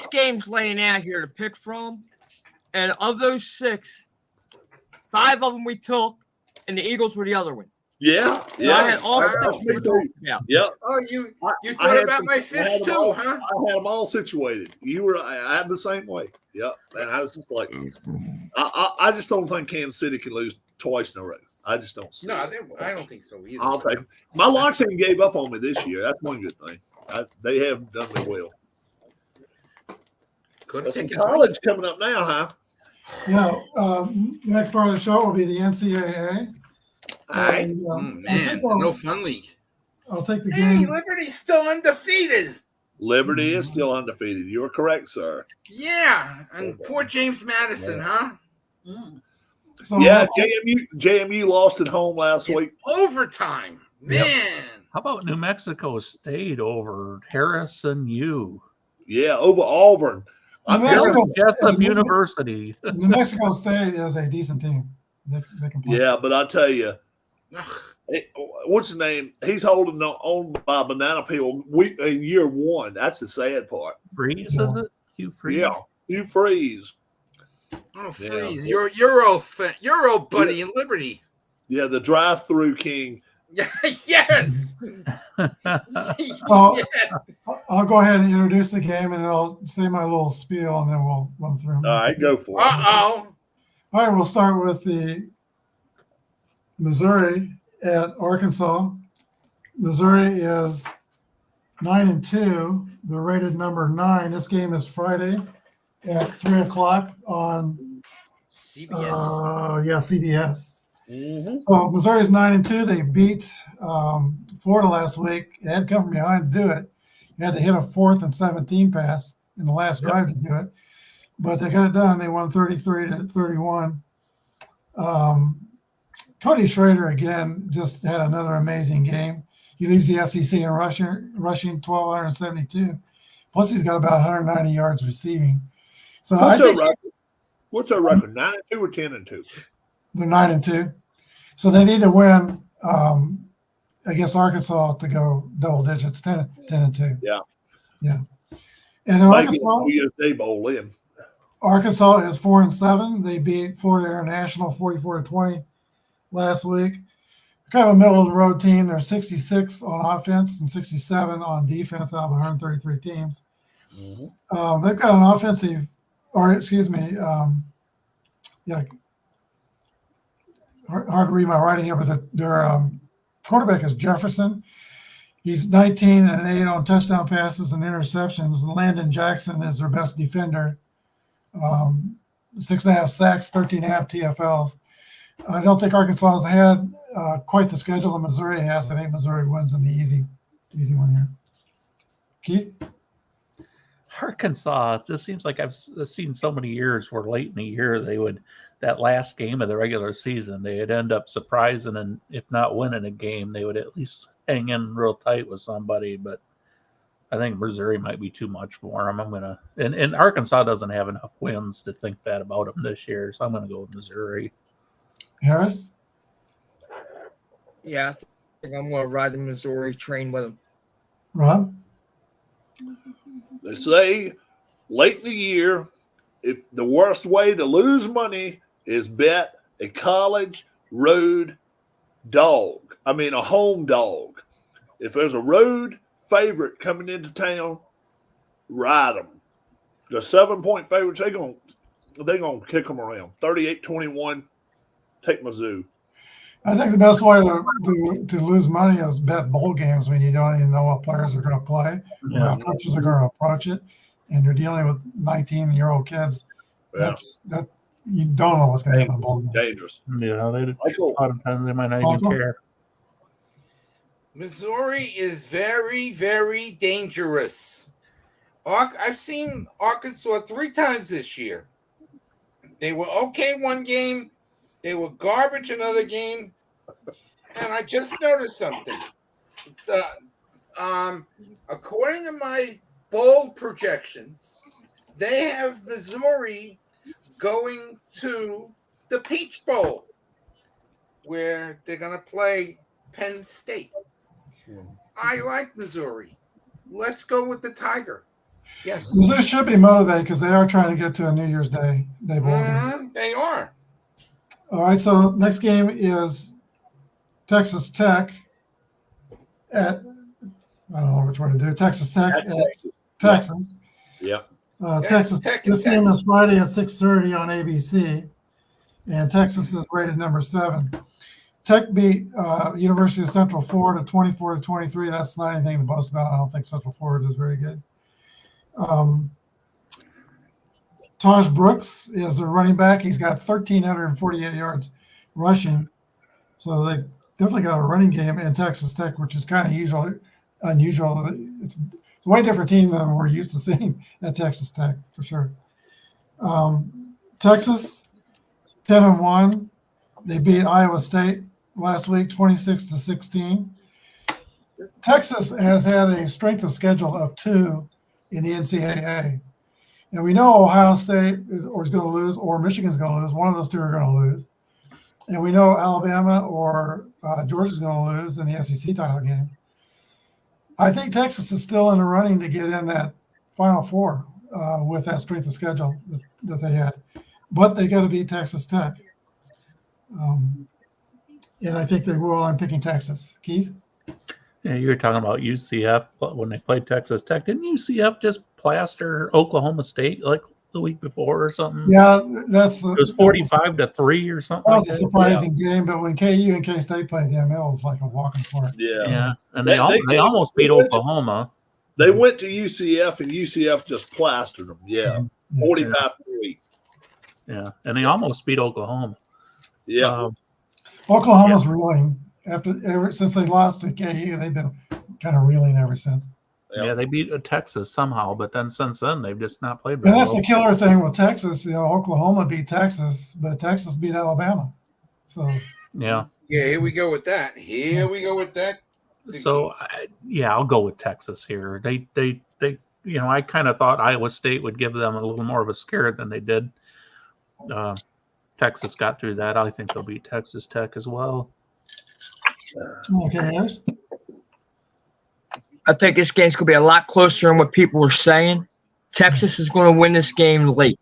games laying out here to pick from, and of those 6, 5 of them we took, and the Eagles were the other one.
Yeah.
So I had all
Wow.
6 we were talking about.
Yep.
Oh, you
I
thought
had
about
some-
my
I had
fish
them
too,
all-
huh?
I had them all situated. I had the same way. Yep. And I was just like, I just don't think Kansas City can lose twice in a row. I just don't see
No,
it.
I don't think so either.
I'll take my locks ain't gave up on me this year. That's one good thing. They have done me well.
Could have
There's some
taken
college coming up now, huh?
Yeah, the next part of the show will be the NCAA.
All right.
And,
Man, no fun league.
I'll take the
Hey,
games.
Liberty's still undefeated.
Liberty is still undefeated. You are correct, sir.
Yeah, and poor James Madison, huh?
So
Yeah, JMU lost at home last week.
Overtime, man.
How about New Mexico State over Harrison U?
Yeah, over Auburn. I'm
New
telling
Mexico-
you.
Jessup University.
New Mexico State is a decent team. They can play.
Yeah, but I tell you,
Ugh.
what's his name? He's holding on by a banana peel in year 1. That's the sad part.
Freeze, is it? You freeze?
Yeah, you freeze.
Oh, freeze! Your old buddy in Liberty.
Yeah, the drive-through king.
Yes.
So
Yes.
I'll go ahead and introduce the game, and I'll say my little spiel, and then we'll run through them.
All right, go for it.
Uh-oh.
All right, we'll start with the Missouri at Arkansas. Missouri is 9-2. They're rated number 9. This game is Friday at 3:00 on
CBS.
CBS.
Mm-hmm.
So Missouri's 9-2. They beat Florida last week. They had to come from behind to do it. You had to hit a 4th and 17 pass in the last drive to do it, but they got it done. They won 33-31. Cody Schrader again just had another amazing game. He leads the SEC in rushing 1,272. Plus, he's got about 190 yards receiving. So I think
What's our record? 9-2 or 10-2?
they're 9-2. So they need to win against Arkansas to go double digits, 10-2.
Yeah.
Yeah. And then Arkansas is 4-7. They beat Florida International 44-20 last week. Kind of a middle of the road team. They're 66 on offense and 67 on defense out of 133 teams.
Mm-hmm.
They've got an offensive, hard to read my writing here, but their quarterback is Jefferson. He's 19-8 on touchdown passes and interceptions. Landon Jackson is their best defender. 6.5 sacks, 13.5 TFLs. I don't think Arkansas has had quite the schedule that Missouri has. I think Missouri wins in the easy one here. Keith?
Arkansas, it just seems like I've seen so many years where late in the year that last game of the regular season, they'd end up surprising, and if not winning a game, they would at least hang in real tight with somebody. But I think Missouri might be too much for them. And Arkansas doesn't have enough wins to think that about them this year, so I'm going to go with Missouri.
Harris?
Yeah, I think I'm going to ride the Missouri train with them.
Rob?
They say late in the year, if the worst way to lose money is bet a college road dog. I mean, a home dog. If there's a road favorite coming into town, ride them. The 7-point favorites, they're gonna kick them around. 38-21, take Mizzou.
I think the best way to lose money is bet bowl games when you don't even know what players are going to play, or how coaches are going to approach it, and you're dealing with 19-year-old kids.
Yeah.
That you don't know what's going to happen in bowl games.
Dangerous.
Yeah, they
Michael,
a lot of times they might not
Michael?
even care.
Missouri is very, very dangerous. I've seen Arkansas 3 times this year. They were okay one game. They were garbage another game. And I just noticed something. According to my bold projections, they have Missouri going to the Peach Bowl, where they're going to play Penn State. I like Missouri. Let's go with the Tiger. Yes.
Missouri should be motivated because they are trying to get to a New Year's Day bowl game.
They are.
All right, so next game is Texas Tech at, I don't know which one to do, Texas Tech at Texas.
Yeah.
Texas.
Tech in
This game
Texas.
is Friday at 6:30 on ABC, and Texas is rated number 7. Tech beat University of Central Florida 24-23. That's not anything to boast about. I don't think Central Florida is very good. Taj Brooks is a running back. He's got 1,348 yards rushing. So they definitely got a running game in Texas Tech, which is kind of unusual. It's a way different team than we're used to seeing at Texas Tech, for sure. Texas, 10-1. They beat Iowa State last week, 26-16. Texas has had a strength of schedule of 2 in the NCAA. And we know Ohio State is going to lose, or Michigan's going to lose. One of those two are going to lose. And we know Alabama or Georgia's going to lose in the SEC title game. I think Texas is still in the running to get in that Final Four with that strength of schedule that they had. But they got to beat Texas Tech. And I think they will. I'm picking Texas. Keith?
Yeah, you were talking about UCF, but when they played Texas Tech, didn't UCF just plaster Oklahoma State like the week before or something?
Yeah,
It was 45-3 or something.
That was
like
a surprising game, but when KU and K-State played them, it was like a walking park.
Yeah.
Yeah, and
They
they almost beat Oklahoma.
They went to UCF, and UCF just plastered them. Yeah. 45-3.
Yeah, and they almost beat Oklahoma.
Yeah.
Oklahoma's reeling since they lost to KU. They've been kind of reeling ever since.
Yeah, they beat Texas somehow, but then since then they've just not played very
And that's
well.
the killer thing with Texas. Oklahoma beat Texas, but Texas beat Alabama. So
Yeah.
Here we go with that.
So I'll go with Texas here. They I kind of thought Iowa State would give them a little more of a scare than they did. Texas got through that. I think they'll beat Texas Tech as well.
okay, Harris.
I think this game's going to be a lot closer than what people were saying. Texas is going to win this game late.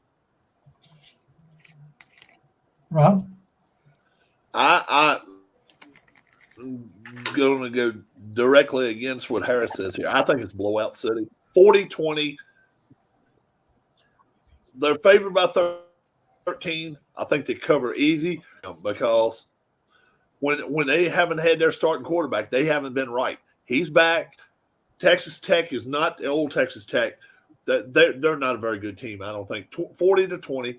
Rob?
I'm going to go directly against what Harris says here. I think it's blowout city. 40-20. They're favored by 13. I think they cover easy because when they haven't had their starting quarterback, they haven't been right. He's back. Texas Tech is not the old Texas Tech. They're not a very good team, I don't think. 40-20,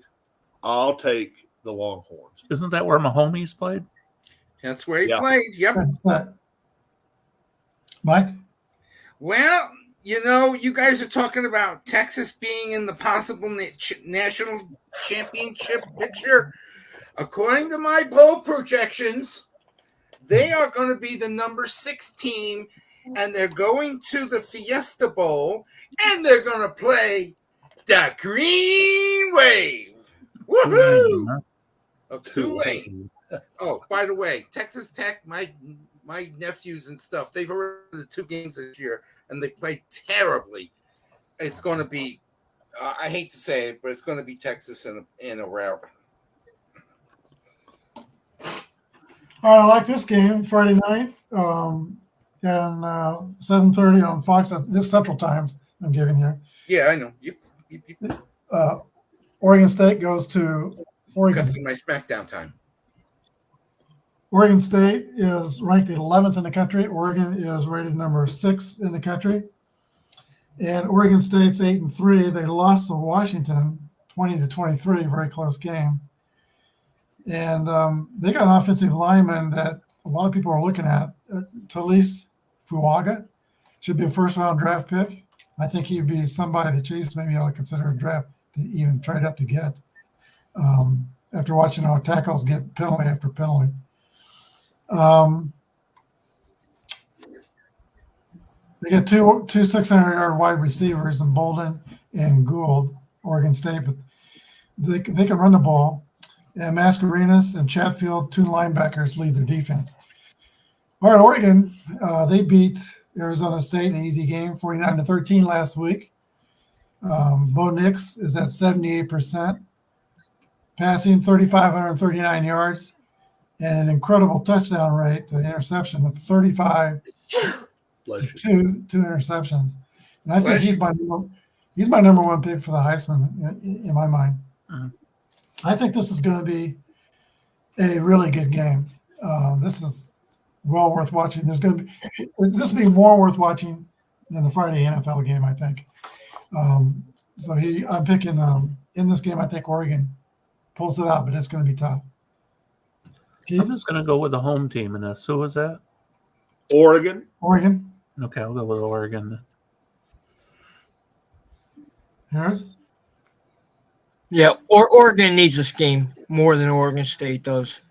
I'll take the Longhorns.
Isn't that where Mahomes played?
That's where he played. Yep.
That's that. Mike?
Well, you guys are talking about Texas being in the possible national championship picture. According to my bold projections, they are going to be the number 6 team, and they're going to the Fiesta Bowl, and they're going to play the Green Wave. Woohoo! Of Tulane. Oh, by the way, Texas Tech, my nephews and stuff, they've already the 2 games this year, and they played terribly. it's going to be. I hate to say it, but it's going to be Texas in a rout.
All right, I like this game Friday night, and 7:30 on Fox. This Central Times I'm giving you.
Yeah, I know. Yep.
Oregon State goes to Oregon.
Because of my SmackDown time.
Oregon State is ranked 11th in the country. Oregon is rated number 6 in the country. And Oregon State's 8-3. They lost to Washington 20-23, very close game. And they got an offensive lineman that a lot of people are looking at. Talise Fuaga should be a first-round draft pick. I think he'd be somebody the Chiefs maybe ought to consider a draft to even trade up to get. After watching how tackles get penalty after penalty. They get two 600-yard wide receivers in Bolden and Gould, Oregon State, but they can run the ball. And Mascarenas and Chatfield, 2 linebackers, lead their defense. All right, Oregon, they beat Arizona State in an easy game, 49-13 last week. Bo Nix is at 78%, passing 3,539 yards, and an incredible touchdown rate to interception of 35 to two interceptions. And I think he's my number one pick for the Heisman in my mind.
Uh-huh.
I think this is going to be a really good game. This is well worth watching. This will be more worth watching than the Friday NFL game, I think. I'm picking in this game. I think Oregon pulls it out, but it's going to be tough. Keith?
I'm just going to go with the home team in this. Who was that?
Oregon.
Okay, I'll go with Oregon.
Harris?
Yeah, Oregon needs this game more than Oregon State does.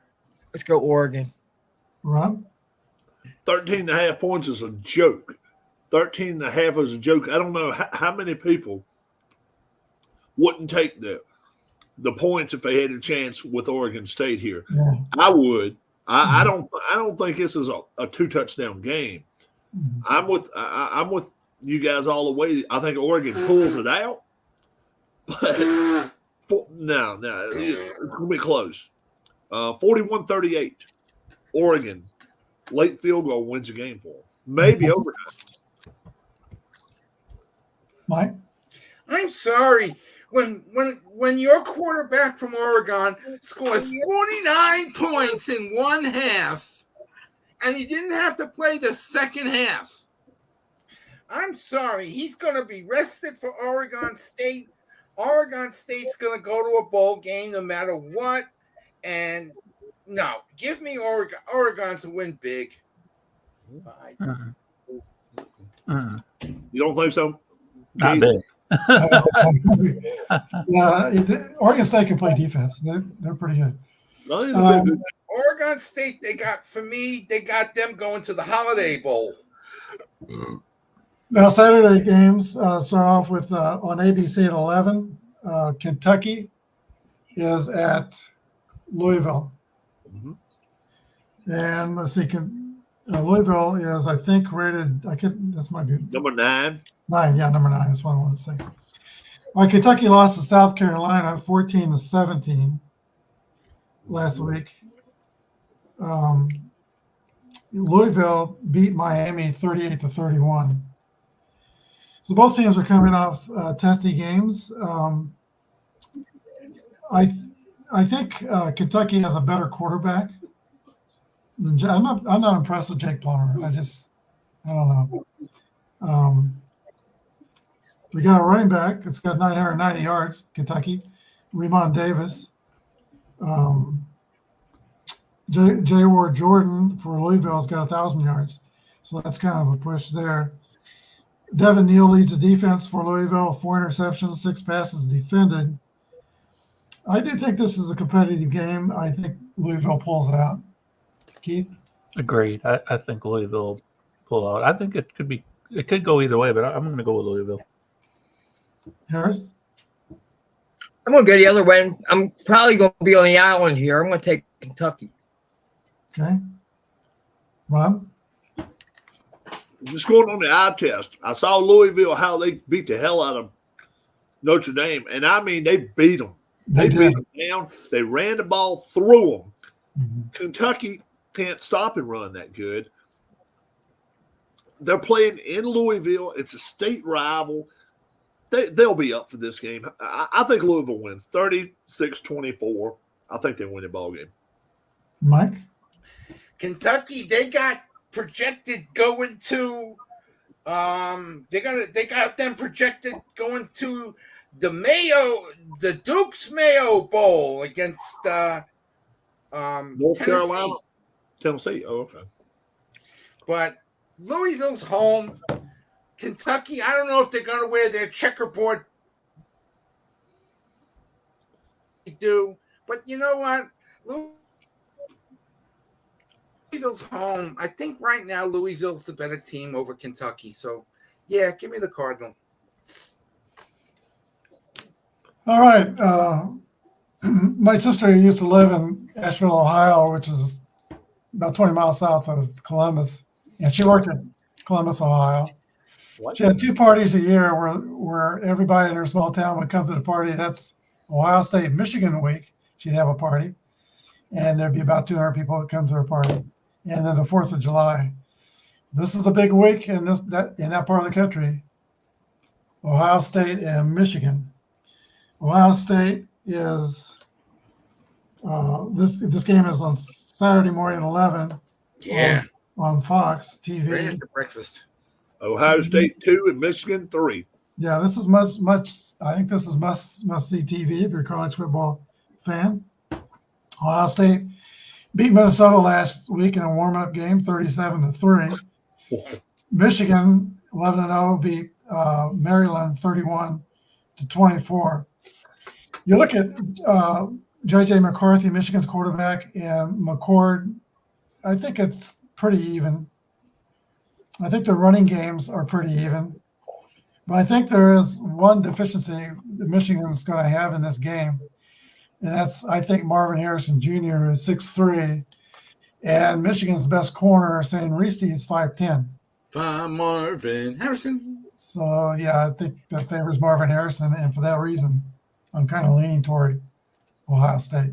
Let's go Oregon.
Rob?
13.5 points is a joke. 13.5 is a joke. I don't know how many people wouldn't take the points if they had a chance with Oregon State here.
Yeah.
I would. I don't think this is a 2-touchdown game.
Mm-hmm.
I'm with you guys all the way. I think Oregon pulls it out, but no, it's going to be close. 41-38. Oregon late field goal wins the game for them. Maybe overtime.
Mike?
I'm sorry. When your quarterback from Oregon scores 49 points in one half, and he didn't have to play the second half, I'm sorry. He's going to be rested for Oregon State. Oregon State's going to go to a bowl game no matter what. And no, give me Oregon to win big. Bye.
You don't think so?
Not big.
Oregon State can play defense. They're pretty good.
Oregon State, they got them going to the Holiday Bowl.
Now, Saturday games start off with on ABC at 11. Kentucky is at Louisville. And let's see, Louisville is, I think, rated, this might be
number 9.
9, yeah, number 9. That's what I want to say. All right, Kentucky lost to South Carolina 14-17 last week. Louisville beat Miami 38-31. So both teams are coming off testy games. I think Kentucky has a better quarterback. I'm not impressed with Jake Plummer. I don't know. We got a running back. It's got 990 yards. Kentucky, Remon Davis. J. Ward Jordan for Louisville's got 1,000 yards. So that's kind of a push there. Devin Neal leads the defense for Louisville, 4 interceptions, 6 passes defended. I do think this is a competitive game. I think Louisville pulls it out. Keith?
Agreed. I think Louisville pull out. I think it could go either way, but I'm going to go with Louisville.
Harris?
I'm going to go the other way. I'm probably going to be on the island here. I'm going to take Kentucky.
Okay. Rob?
just going on the eye test, I saw Louisville, how they beat the hell out of Notre Dame. And, I mean, they beat them. They beat them down. They ran the ball through them.
Mm-hmm.
Kentucky can't stop and run that good. They're playing in Louisville. It's a state rival. They'll be up for this game. I think Louisville wins 36-24. I think they win the ball game.
Mike?
Kentucky, they got projected going to they got them projected going to the Duke's Mayo Bowl against
North Carolina, Tennessee. Oh, okay.
But Louisville's home. Kentucky, I don't know if they're going to wear their checkerboard. They do, but you know what? Louisville's home. I think right now Louisville's the better team over Kentucky. So, yeah, give me the Cardinal.
All right. My sister used to live in Asheville, Ohio, which is about 20 miles south of Columbus, and she worked in Columbus, Ohio.
What?
She had 2 parties a year where everybody in her small town would come to the party. That's Ohio State, Michigan week. She'd have a party, and there'd be about 200 people that come to her party. And then the 4th of July. This is a big week in that part of the country. Ohio State and Michigan. Ohio State is this game is on Saturday morning at 11.
Yeah,
on Fox TV.
right after breakfast.
Ohio State 2 and Michigan 3.
Yeah, this is much. I think this is must see TV if you're a college football fan. Ohio State beat Minnesota last week in a warm-up game, 37-3. Michigan 11-0 beat Maryland 31-24. You look at J.J. McCarthy, Michigan's quarterback, and McCord. I think it's pretty even. I think the running games are pretty even. But I think there is one deficiency that Michigan's going to have in this game. And that's, I think, Marvin Harrison Jr. is 6'3", and Michigan's best corner, St. Reese, is 5'10".
Marvin Harrison.
So, yeah, I think that favors Marvin Harrison. And for that reason, I'm kind of leaning toward Ohio State.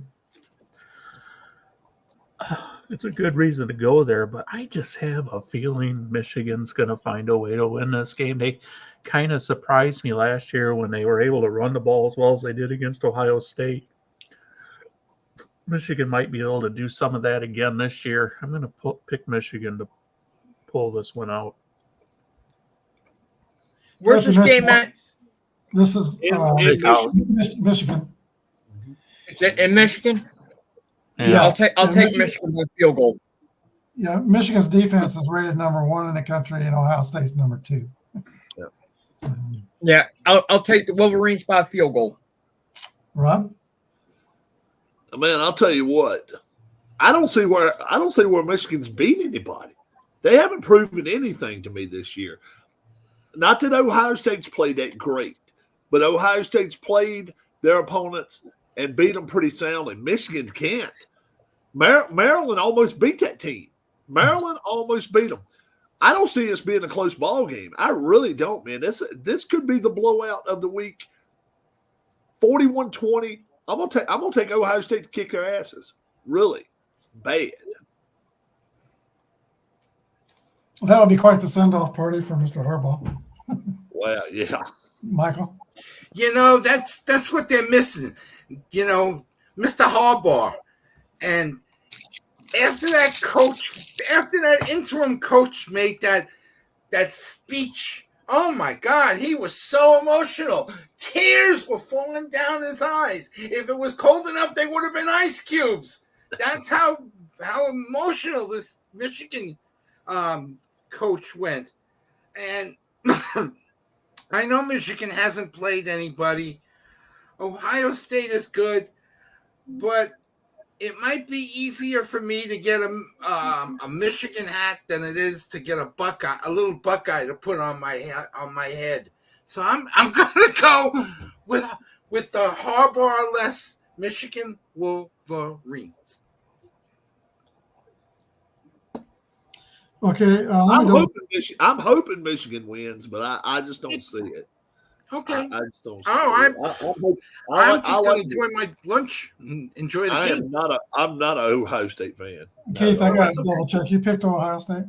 It's a good reason to go there, but I just have a feeling Michigan's going to find a way to win this game. They kind of surprised me last year when they were able to run the ball as well as they did against Ohio State. Michigan might be able to do some of that again this year. I'm going to pick Michigan to pull this one out.
Where's this game at?
This is Michigan.
Is it in Michigan?
Yeah.
I'll take Michigan with field goal.
Yeah, Michigan's defense is rated number 1 in the country, and Ohio State's number 2.
Yeah, I'll take the Wolverines by a field goal.
Rob?
Man, I'll tell you what. I don't see where Michigan's beat anybody. They haven't proven anything to me this year. Not that Ohio State's played that great, but Ohio State's played their opponents and beat them pretty soundly. Michigan can't. Maryland almost beat that team. Maryland almost beat them. I don't see this being a close ball game. I really don't, man. This could be the blowout of the week. 41-20. I'm gonna take Ohio State to kick their asses. Really bad.
That'll be quite the send-off party for Mr. Harbaugh.
Well, yeah.
Michael?
You know, that's what they're missing. You know, Mr. Harbaugh. And after that interim coach made that speech, oh my God, he was so emotional. Tears were falling down his eyes. If it was cold enough, they would have been ice cubes. That's how emotional this Michigan coach went. And I know Michigan hasn't played anybody. Ohio State is good, but it might be easier for me to get a Michigan hat than it is to get a little Buckeye to put on my head. So I'm gonna go with the Harbaugh-less Michigan Wolverines.
Okay, let
I'm
me go.
hoping I'm hoping Michigan wins, but I just don't see it.
Okay.
I just don't see
Oh,
it.
I'm just going
like
to enjoy my lunch and enjoy the
I
game.
am not a I'm not a Ohio State fan.
Keith, I
No,
got to double check. You picked Ohio State?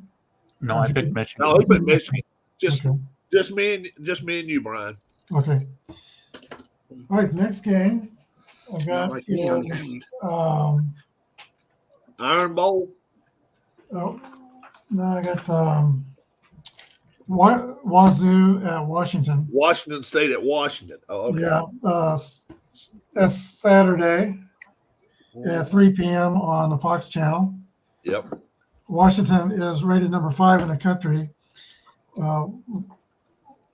No,
Or
I
did you
picked
pick-
Michigan.
no, open Michigan. Just
Okay.
me and you, Brian.
Okay. All right, next game I
Not
got
like me on
is
Iron Bowl.
oh, no, I got Wazoo at Washington.
Washington State at Washington. Oh, okay.
Yeah, that's Saturday at 3 p.m. on the Fox channel.
Yep.
Washington is rated number 5 in the country.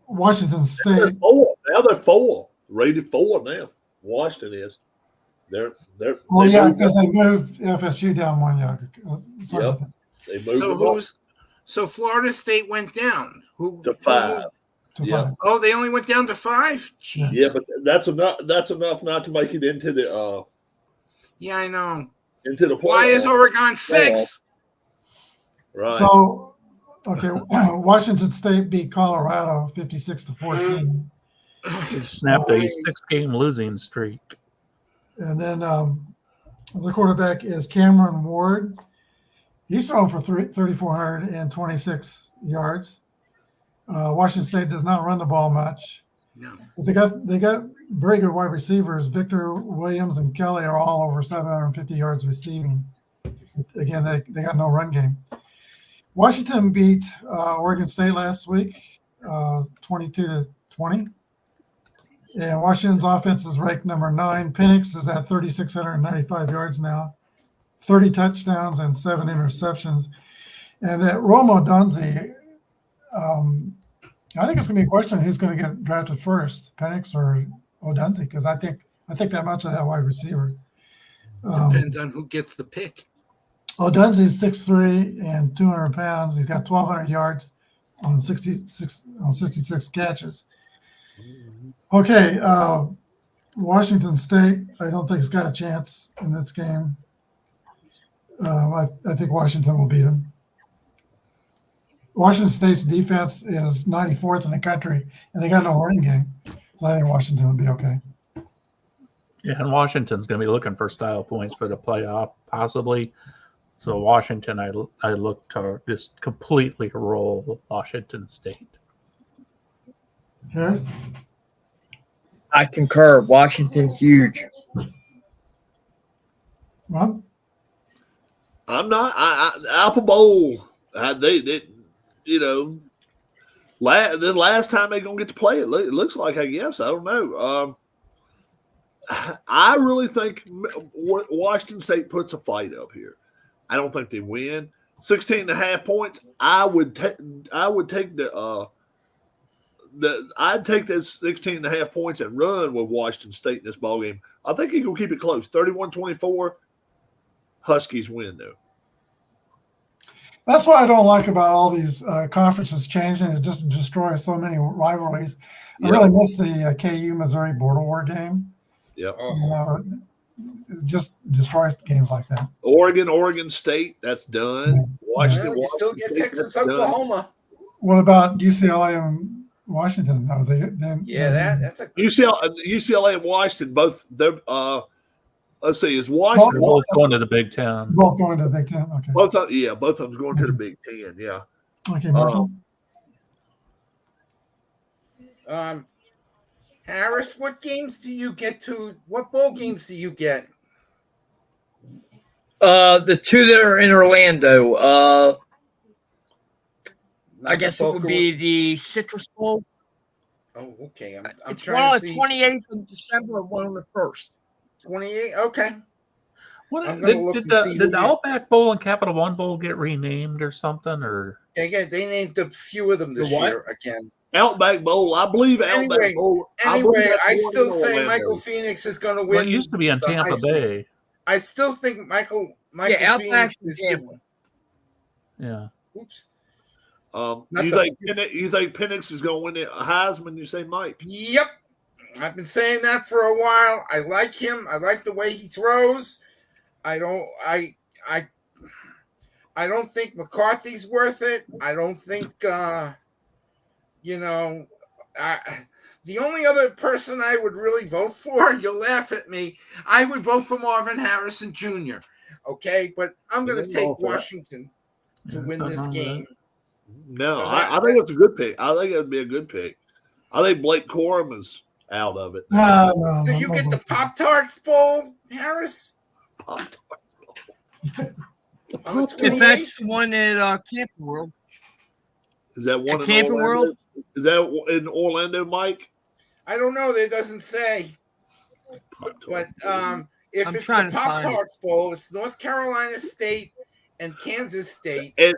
Washington State.
Now they're 4. Rated 4 now. Washington is. They're
Well,
they
yeah,
moved
because
up.
they moved FSU down one. Yeah, sorry
Yep.
about that.
They moved
So
them up
so Florida State went down. Who
to 5.
To
Yeah.
5.
Oh, they only went down to 5.
Yeah.
Jeez.
Yeah, but that's enough not to make it into the
Yeah, I know.
playoffs.
Why is Oregon 6?
Right.
So, okay, Washington State beat Colorado 56-14,
They snapped a 6-game losing streak.
and then the quarterback is Cameron Ward. He's thrown for 3,426 yards. Washington State does not run the ball much.
No.
But they got very good wide receivers. Victor Williams and Kelly are all over 750 yards receiving. Again, they got no run game. Washington beat Oregon State last week, 22-20. And Washington's offense is ranked number 9. Penix is at 3,695 yards now, 30 touchdowns and 7 interceptions. And that Romo Dunze, I think it's going to be a question who's going to get drafted first, Penix or Odunze, because I think that much of that wide receiver.
Depends on who gets the pick.
Odunze's 6'3" and 200 pounds. He's got 1,200 yards on 66 catches. Okay, Washington State, I don't think has got a chance in this game. I think Washington will beat them. Washington State's defense is 94th in the country, and they got no running game. So I think Washington will be okay.
Yeah, and Washington's going to be looking for style points for the playoff, possibly. So Washington, I look to just completely roll Washington State.
Harris?
I concur. Washington, huge.
Rob?
I'm not. APBA Bowl. They the last time they're gonna get to play it. It looks like. I guess I don't know. I really think Washington State puts a fight up here. I don't think they win. 16.5 points. I'd take this 16.5 points and run with Washington State in this ballgame. I think he will keep it close. 31-24. Huskies win, though.
That's what I don't like about all these conferences changing. It just destroys so many rivalries. I really miss the KU Missouri Border War game.
Yep.
It just destroys games like that.
Oregon State, that's done. Washington,
You still get
State,
Texas,
that's done.
Oklahoma.
What about UCLA and Washington? Are they?
That's a
UCLA and Washington both. They're let's see, is
They're
Washington
both going to the Big Ten.
both going to the Big Ten? Okay.
both of them going to the Big Ten. Yeah.
Okay, Michael.
Harris, what games do you get to? What bowl games do you get?
The two that are in Orlando. I guess it would be the Citrus Bowl.
Oh, okay. I'm
It's
trying
one on
to
the
see.
28th of December and one on the 1st.
28. Okay.
What
I'm gonna look
did
and see
the
who you-
Outback Bowl and Capital One Bowl get renamed or something? Or
They named a few of them this
The what?
year again.
Outback Bowl. I believe
Anyway,
Outback Bowl.
Anyway,
that's
I
the one
still
in
say
Orlando.
Michael Phoenix is going to
well,
win.
it used to be in
the
Tampa
Heisman.
Bay.
I still think Michael
Outback's
Phoenix
the
is
gambler.
Yeah.
Oops.
You
Not
think Penix is going to win the Heisman? You say Mike?
Yep. I've been saying that for a while. I like him. I like the way he throws. I I don't think McCarthy's worth it. I don't think, you know, the only other person I would really vote for, you'll laugh at me, I would vote for Marvin Harrison Jr. Okay, but I'm going to take Washington to win this game.
No,
So
I think it's a good pick. I think it would be a good pick. I think Blake Corum is out of it.
No,
So you get the Pop-Tarts Bowl, Harris?
Pop-Tarts
On the
If
28th?
that's the one at Camping World.
Is that one
At
in
Camping
Orlando?
World?
Is that in Orlando, Mike?
I don't know. It doesn't say. But if
I'm
it's
trying
the
to find
Pop-Tarts Bowl, it's North Carolina State and Kansas State.
And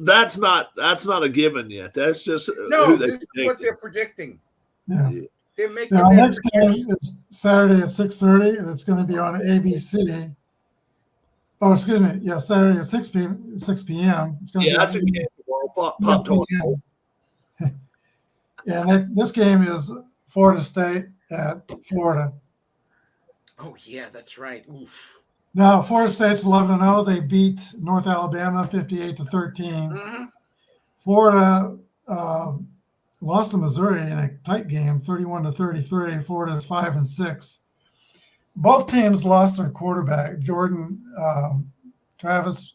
that's not a given yet. That's just
No,
who they
this is what they're predicting.
Yeah.
They're making
Now,
their
next game is Saturday at 6:30, and it's going to be on ABC. Oh, excuse me. Yeah, Saturday at 6 p.m. It's going to be
that's a
on
game. Pop
ESPN. And this game is Florida State at Florida.
Oh, yeah, that's right. Oof.
Now, Florida State's 11-0. They beat North Alabama 58-13.
Mhm.
Florida lost to Missouri in a tight game, 31-33. Florida is 5-6. Both teams lost their quarterback. Jordan Travis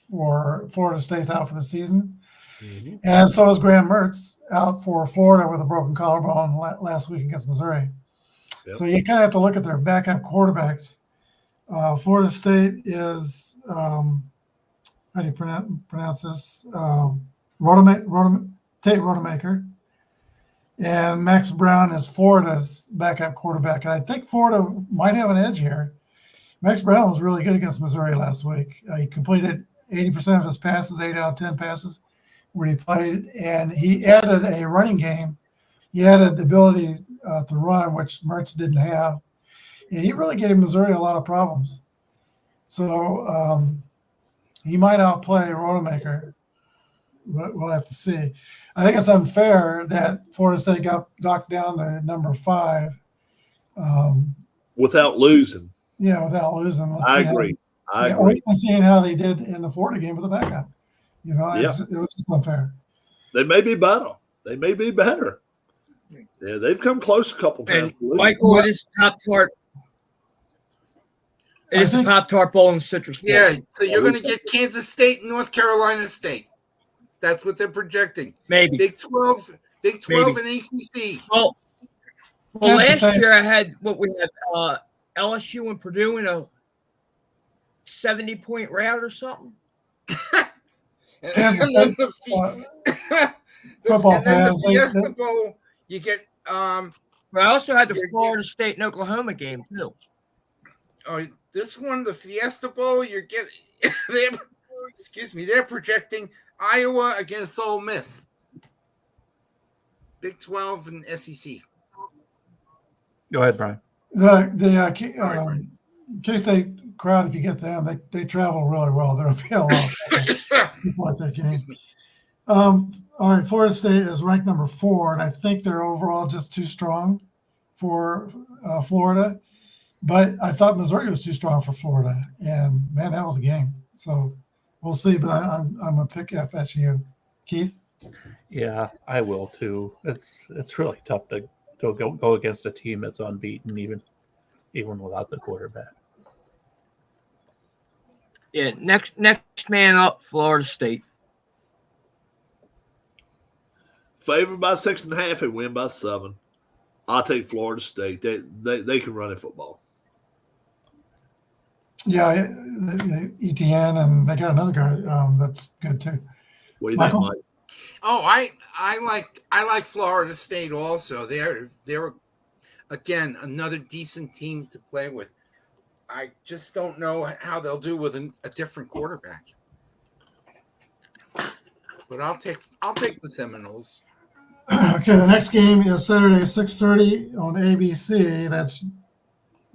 for Florida State's out for the season.
Mm-hmm.
And so is Graham Mertz out for Florida with a broken collarbone last week against Missouri.
Yep.
So you kind of have to look at their backup quarterbacks. Florida State is, how do you pronounce this? Tate Rodemaker. And Max Brown is Florida's backup quarterback. And I think Florida might have an edge here. Max Brown was really good against Missouri last week. He completed 80% of his passes, 8 out of 10 passes where he played. And he added a running game. He added the ability to run, which Mertz didn't have. And he really gave Missouri a lot of problems. So he might outplay Rodemaker. We'll have to see. I think it's unfair that Florida State got knocked down to number 5.
Without losing.
Yeah, without losing.
I agree.
Or even seeing how they did in the Florida game with the backup. It was just unfair.
They may be better. Yeah, they've come close a couple times.
Michael, it is Pop-Tart. It is the Pop-Tart Bowl and Citrus Bowl.
Yeah, so you're going to get Kansas State and North Carolina State. That's what they're projecting.
Maybe.
Big 12 and ACC.
Well, last year I had LSU and Purdue in a 70-point rout or something.
Kansas State, football
and then
fans.
the Fiesta Bowl, you get.
But I also had the Florida State and Oklahoma game too.
Oh, this one, the Fiesta Bowl, you're getting. They're projecting Iowa against Ole Miss. Big 12 and SEC.
Go ahead, Brian.
The K-State crowd, if you get them, they travel really well. There'll be a lot of people at that game. All right, Florida State is ranked number 4, and I think they're overall just too strong for Florida. But I thought Missouri was too strong for Florida, and man, that was a game. So we'll see. But I'm gonna pick FSU. Keith?
Yeah, I will too. It's really tough to go against a team that's unbeaten, even without the quarterback.
Yeah, next man up, Florida State.
Favored by 6.5 and win by 7. I'll take Florida State. They can run a football.
Yeah, ETN, and they got another guy that's good too.
What do you think, Mike?
Oh, I like Florida State also. They're again another decent team to play with. I just don't know how they'll do with a different quarterback. But I'll take the Seminoles.
Okay, the next game is Saturday, 6:30 on ABC. That's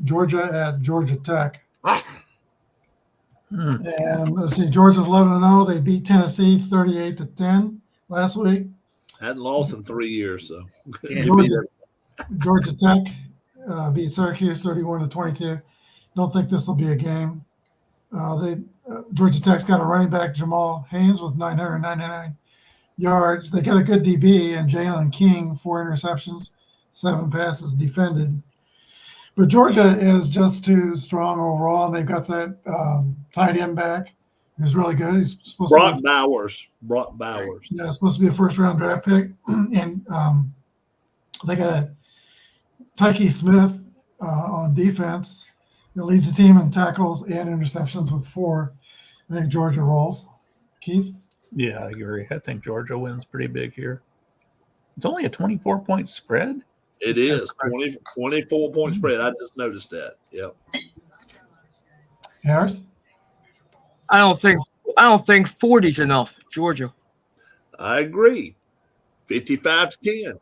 Georgia at Georgia Tech. And let's see, Georgia's 11-0. They beat Tennessee 38-10 last week.
Hadn't lost in 3 years, so
Georgia Tech beat Syracuse 31-22. Don't think this will be a game. Georgia Tech's got a running back, Jamal Haynes, with 999 yards. They got a good DB, and Jalen King, 4 interceptions, 7 passes defended. But Georgia is just too strong overall, and they've got that tight end back who's really good. He's supposed
Brock
to be,
Bowers.
yeah, supposed to be a first-round draft pick. And they got a Tyke Smith on defense. It leads the team in tackles and interceptions with 4. I think Georgia rolls. Keith?
Yeah, I agree. I think Georgia wins pretty big here. It's only a 24-point spread.
It is 24-point spread. I just noticed that. Yep.
Harris?
I don't think 40's enough, Georgia.
I agree. 55-10.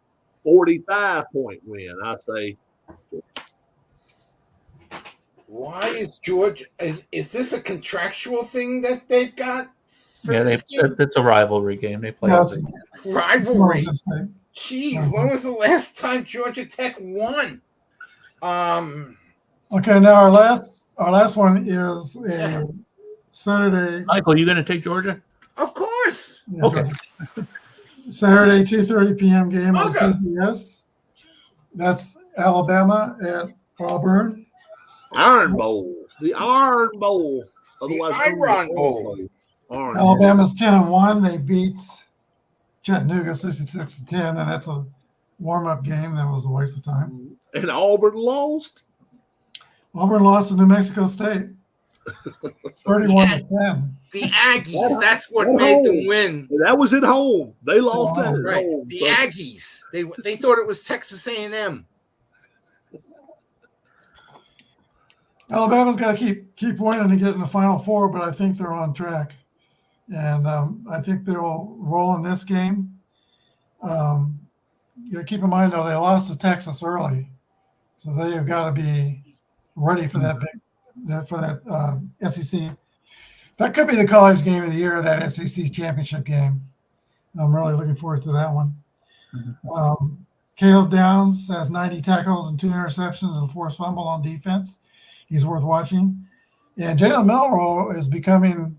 45-point win. I say.
Why is Georgia? Is this a contractual thing that they've got?
Yeah, it's a rivalry game. They play
Yes.
Rivalry.
Kansas State.
Jeez, when was the last time Georgia Tech won?
Okay, now our last one is a Saturday.
Michael, you going to take Georgia?
Of course.
Yeah,
Okay.
Georgia. Saturday, 2:30 p.m. game on
Okay.
CBS. That's Alabama at Auburn.
Iron Bowl. The Iron Bowl. Otherwise known as
Iron
the
Bowl.
Iron.
Alabama's 10-1. They beat Chattanooga 66-10, and that's a warm-up game. That was a waste of time.
And Auburn lost.
Auburn lost to New Mexico State, 31-10.
The Aggies. That's what made them win.
That was at home. They lost that at
Right.
home.
The
So-
Aggies. They thought it was Texas A&M.
Alabama's got to keep winning to get in the Final Four, but I think they're on track, and I think they will roll in this game. Keep in mind though, they lost to Texas early, so they have got to be ready for that SEC. That could be the college game of the year, that SEC championship game. I'm really looking forward to that one. Caleb Downs has 90 tackles and 2 interceptions and a forced fumble on defense. He's worth watching. And Jalen Milroe is becoming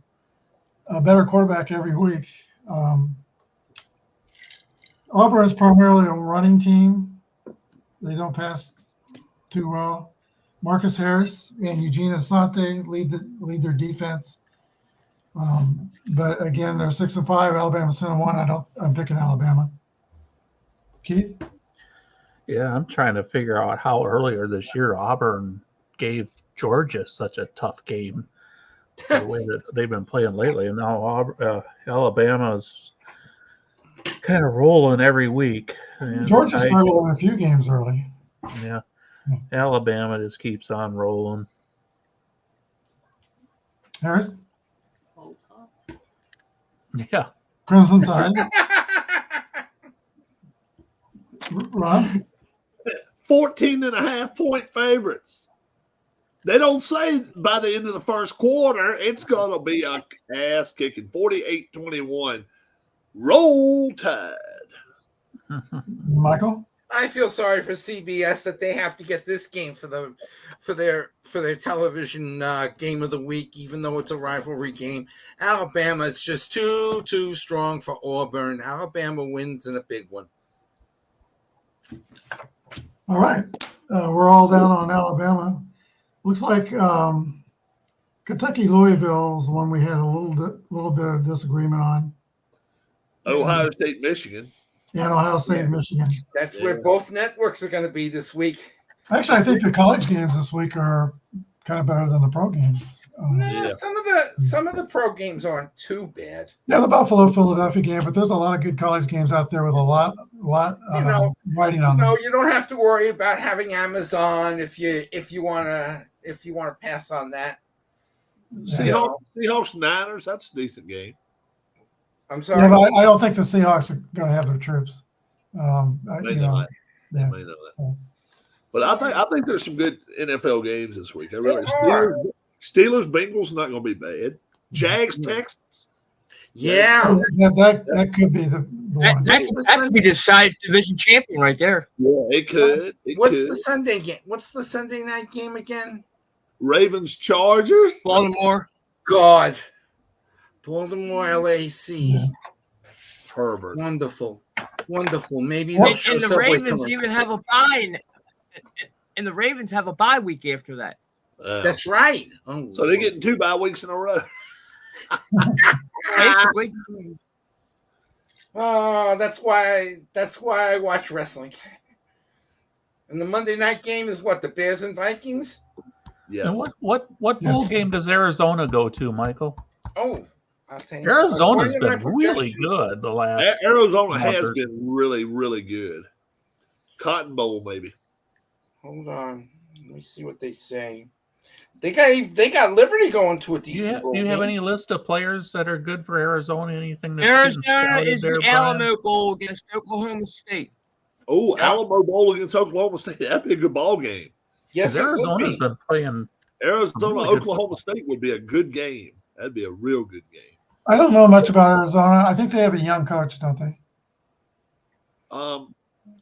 a better quarterback every week. Auburn is primarily a running team. They don't pass too well. Marcus Harris and Eugene Asante lead their defense. But again, they're 6-5. Alabama's 10-1. I'm picking Alabama. Keith?
Yeah, I'm trying to figure out how earlier this year Auburn gave Georgia such a tough game, the way that they've been playing lately. And now Alabama's kind of rolling every week. And
Georgia struggled in a few games early.
Yeah. Alabama just keeps on rolling.
Harris?
Yeah.
Crimson Tide. Ron?
14.5-point favorites. They don't say by the end of the first quarter it's going to be a ass kicking. 48-21. Roll Tide.
Michael?
I feel sorry for CBS that they have to get this game for their television game of the week, even though it's a rivalry game. Alabama is just too strong for Auburn. Alabama wins in a big one.
All right. We're all down on Alabama. Looks like Kentucky-Louisville is one we had a little bit of disagreement on.
Ohio State, Michigan.
And Ohio State, Michigan.
That's where both networks are going to be this week.
Actually, I think the college games this week are kind of better than the pro games.
Some of the pro games aren't too bad.
Yeah, the Buffalo-Philadelphia game, but there's a lot of good college games out there with a lot writing on them.
No, you don't have to worry about having Amazon if you want to pass on that.
Seahawks Niners, that's a decent game.
I'm sorry.
Yeah, but I don't think the Seahawks are going to have their troops.
May not. But I think there's some good NFL games this week. Steelers Bengals not going to be bad. Jags Texans.
Yeah,
that could be the one.
That could be the side division champion right there.
Yeah, it could.
The Sunday game? What's the Sunday night game again?
Ravens Chargers.
Baltimore.
God. Baltimore LAC.
Herbert.
Wonderful. Maybe
Well,
they'll
And,
show
and the
Subway
Ravens
coming.
even have a bye. And the Ravens have a bye week after that.
That's right. Oh,
So they're getting 2 bye weeks in a row.
Basically.
Oh, that's why I watch wrestling. And the Monday night game is what, the Bears and Vikings?
Yes.
And what bowl game does Arizona go to, Michael?
Oh, I'll tell you.
Arizona's
According to
been
my
really
projections-
good the last.
Arizona has
month or-
been really, really good. Cotton Bowl, maybe.
Hold on. Let me see what they say. They got Liberty going to a decent bowl
Do you have
game.
any list of players that are good for Arizona? Anything that's getting
Arizona
scouted
is
there,
the
Brian?
Alamo Bowl against Oklahoma State.
Oh,
Yeah.
Alamo Bowl against Oklahoma State. That'd be a good ball game.
Yes,
Because
it would
Arizona's
be.
been playing.
Arizona,
Really good
Oklahoma State would be a good game. That'd be a real good game.
I don't know much about Arizona. I think they have a young coach, don't they?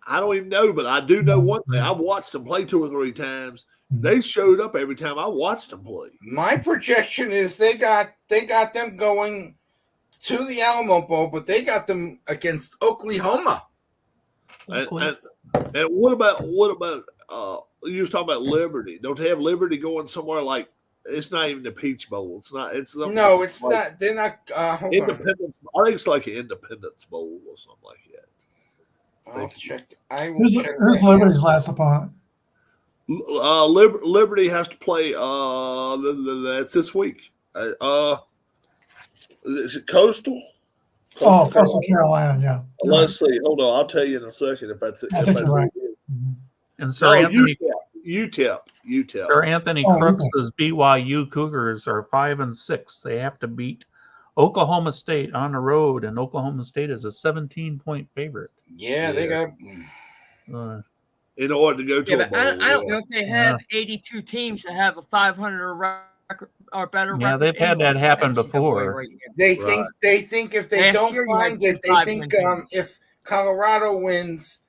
I don't even know, but I do know one thing. I've watched them play 2 or 3 times. They showed up every time I watched them play.
My projection is they got them going to the Alamo Bowl, but they got them against Oklahoma.
And what about you was talking about Liberty? Don't they have Liberty going somewhere like it's not even the Peach Bowl? It's not. It's
No, it's
like
not. They're not. Hold on.
Independence. I think it's like an Independence Bowl or something like that.
I'll check. I will
Who's,
check.
who's
right now.
Liberty's last opponent?
Liberty has to play. That's this week. Is it Coastal?
Oh, Coastal Carolina, yeah.
Let's see. Hold on. I'll tell you in a second if that's it.
I think you're right.
And Sir Anthony
UTEP.
Sir Anthony
Oh,
Crooks'
okay.
BYU Cougars are 5-6. They have to beat Oklahoma State on the road, and Oklahoma State is a 17-point favorite.
Yeah, they got.
Uh,
In order to go to
Yeah,
a
but
bowl.
I don't know if they have 82 teams that have a 500 record or better.
Yeah,
record
they've had that
in
happen
NCAA
before.
right now.
They
Right.
think if they
Last
don't
year you had
find it, they
5
think
wins.
if Colorado wins,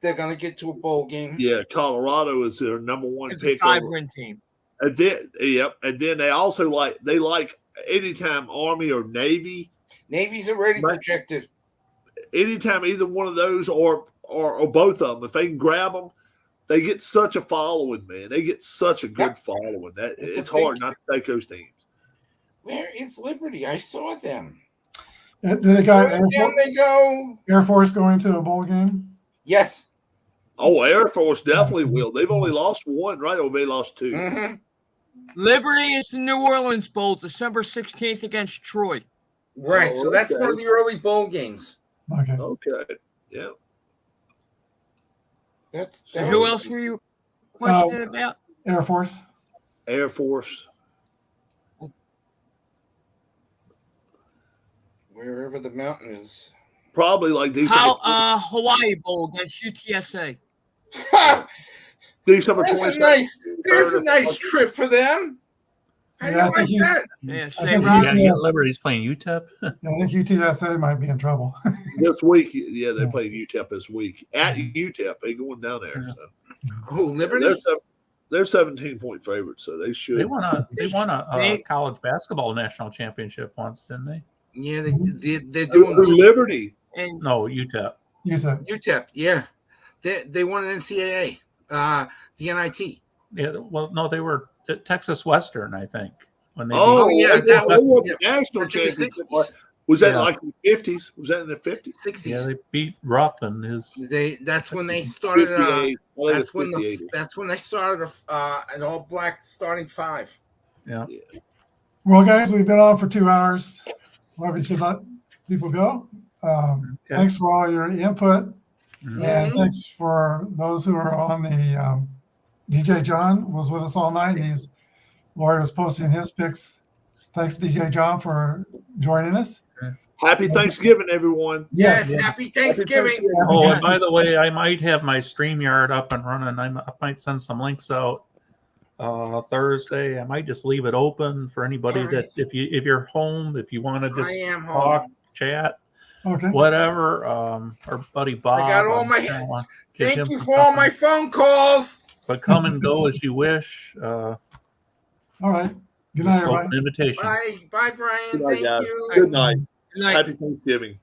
they're gonna get to a bowl game.
Yeah, Colorado is their number 1
It's a
pick.
5-win team.
And then, and then they also like anytime Army or Navy,
Navy's already
Right.
projected.
anytime either one of those or both of them, if they can grab them, they get such a following, man. They get such a good
Yep.
following that
It's
it's
a big-
hard not to take those teams.
Where is Liberty? I saw them.
Do they got
Where down they go?
Air Force going to a bowl game?
Yes.
Oh, Air Force definitely will. They've only lost 1, right? Or they lost 2.
Mm-hmm.
Liberty is the New Orleans Bowl, December 16th against Troy.
Right.
Oh,
So that's
okay.
one of the early bowl games.
Okay.
Okay. Yeah.
That's
So who else were you questioning about?
Air Force.
Air Force.
Wherever the mountain is.
Probably like December,
Hawaii Bowl against UTSA.
December
There's
22nd.
a nice trip for them. How do
Yeah, I
you
think
like that?
Yeah,
I
say
think
Rob.
yeah,
UTS
Liberty's playing UTEP.
I think UTSA might be in trouble.
This week, yeah, they're playing UTEP this week. At UTEP, they're going down there.
Yeah.
So
Oh, Liberty?
they're 17-point favorites, so they should.
They won a
They-
college basketball national championship once, didn't they?
Yeah, they're
Who-
doing
Liberty.
And
No, UTEP.
UTEP.
UTEP. Yeah, they won an NCAA, the NIT.
Yeah, well, no, they were at Texas Western, I think. When they
Oh,
yeah,
yeah,
that was-
they won the
yeah.
national
That's in the
championship.
60s.
Was that
Yeah.
like in the 50s? Was that in the 50s?
60s.
yeah, they beat Rupp and his.
That's when they started.
58. I think it's 58.
That's when they started an all black starting 5.
Yeah.
Well, guys, we've been on for 2 hours. Well, we should let people go.
Okay.
Thanks for all your input.
Mhm.
And thanks for those who are on the DJ John was with us all night. Laurie was posting his picks. Thanks, DJ John, for joining us.
Happy Thanksgiving, everyone.
Yes,
Yeah.
happy Thanksgiving.
Oh, and by the way, I might have my StreamYard up and running. I might send some links out Thursday. I might just leave it open for anybody
All
that
right.
if you're home, if you want to
I
just
am
talk,
home.
chat,
Okay.
whatever. Our buddy Bob.
got all
I'm
my-
sure want to give him
Thank you
some
for all my
company.
phone calls.
But come and go as you wish.
All right. Good night,
Just open
everybody.
invitation.
Bye, Brian.
Good night,
Thank
guys.
you.
Good night.
Good night.
Happy Thanksgiving.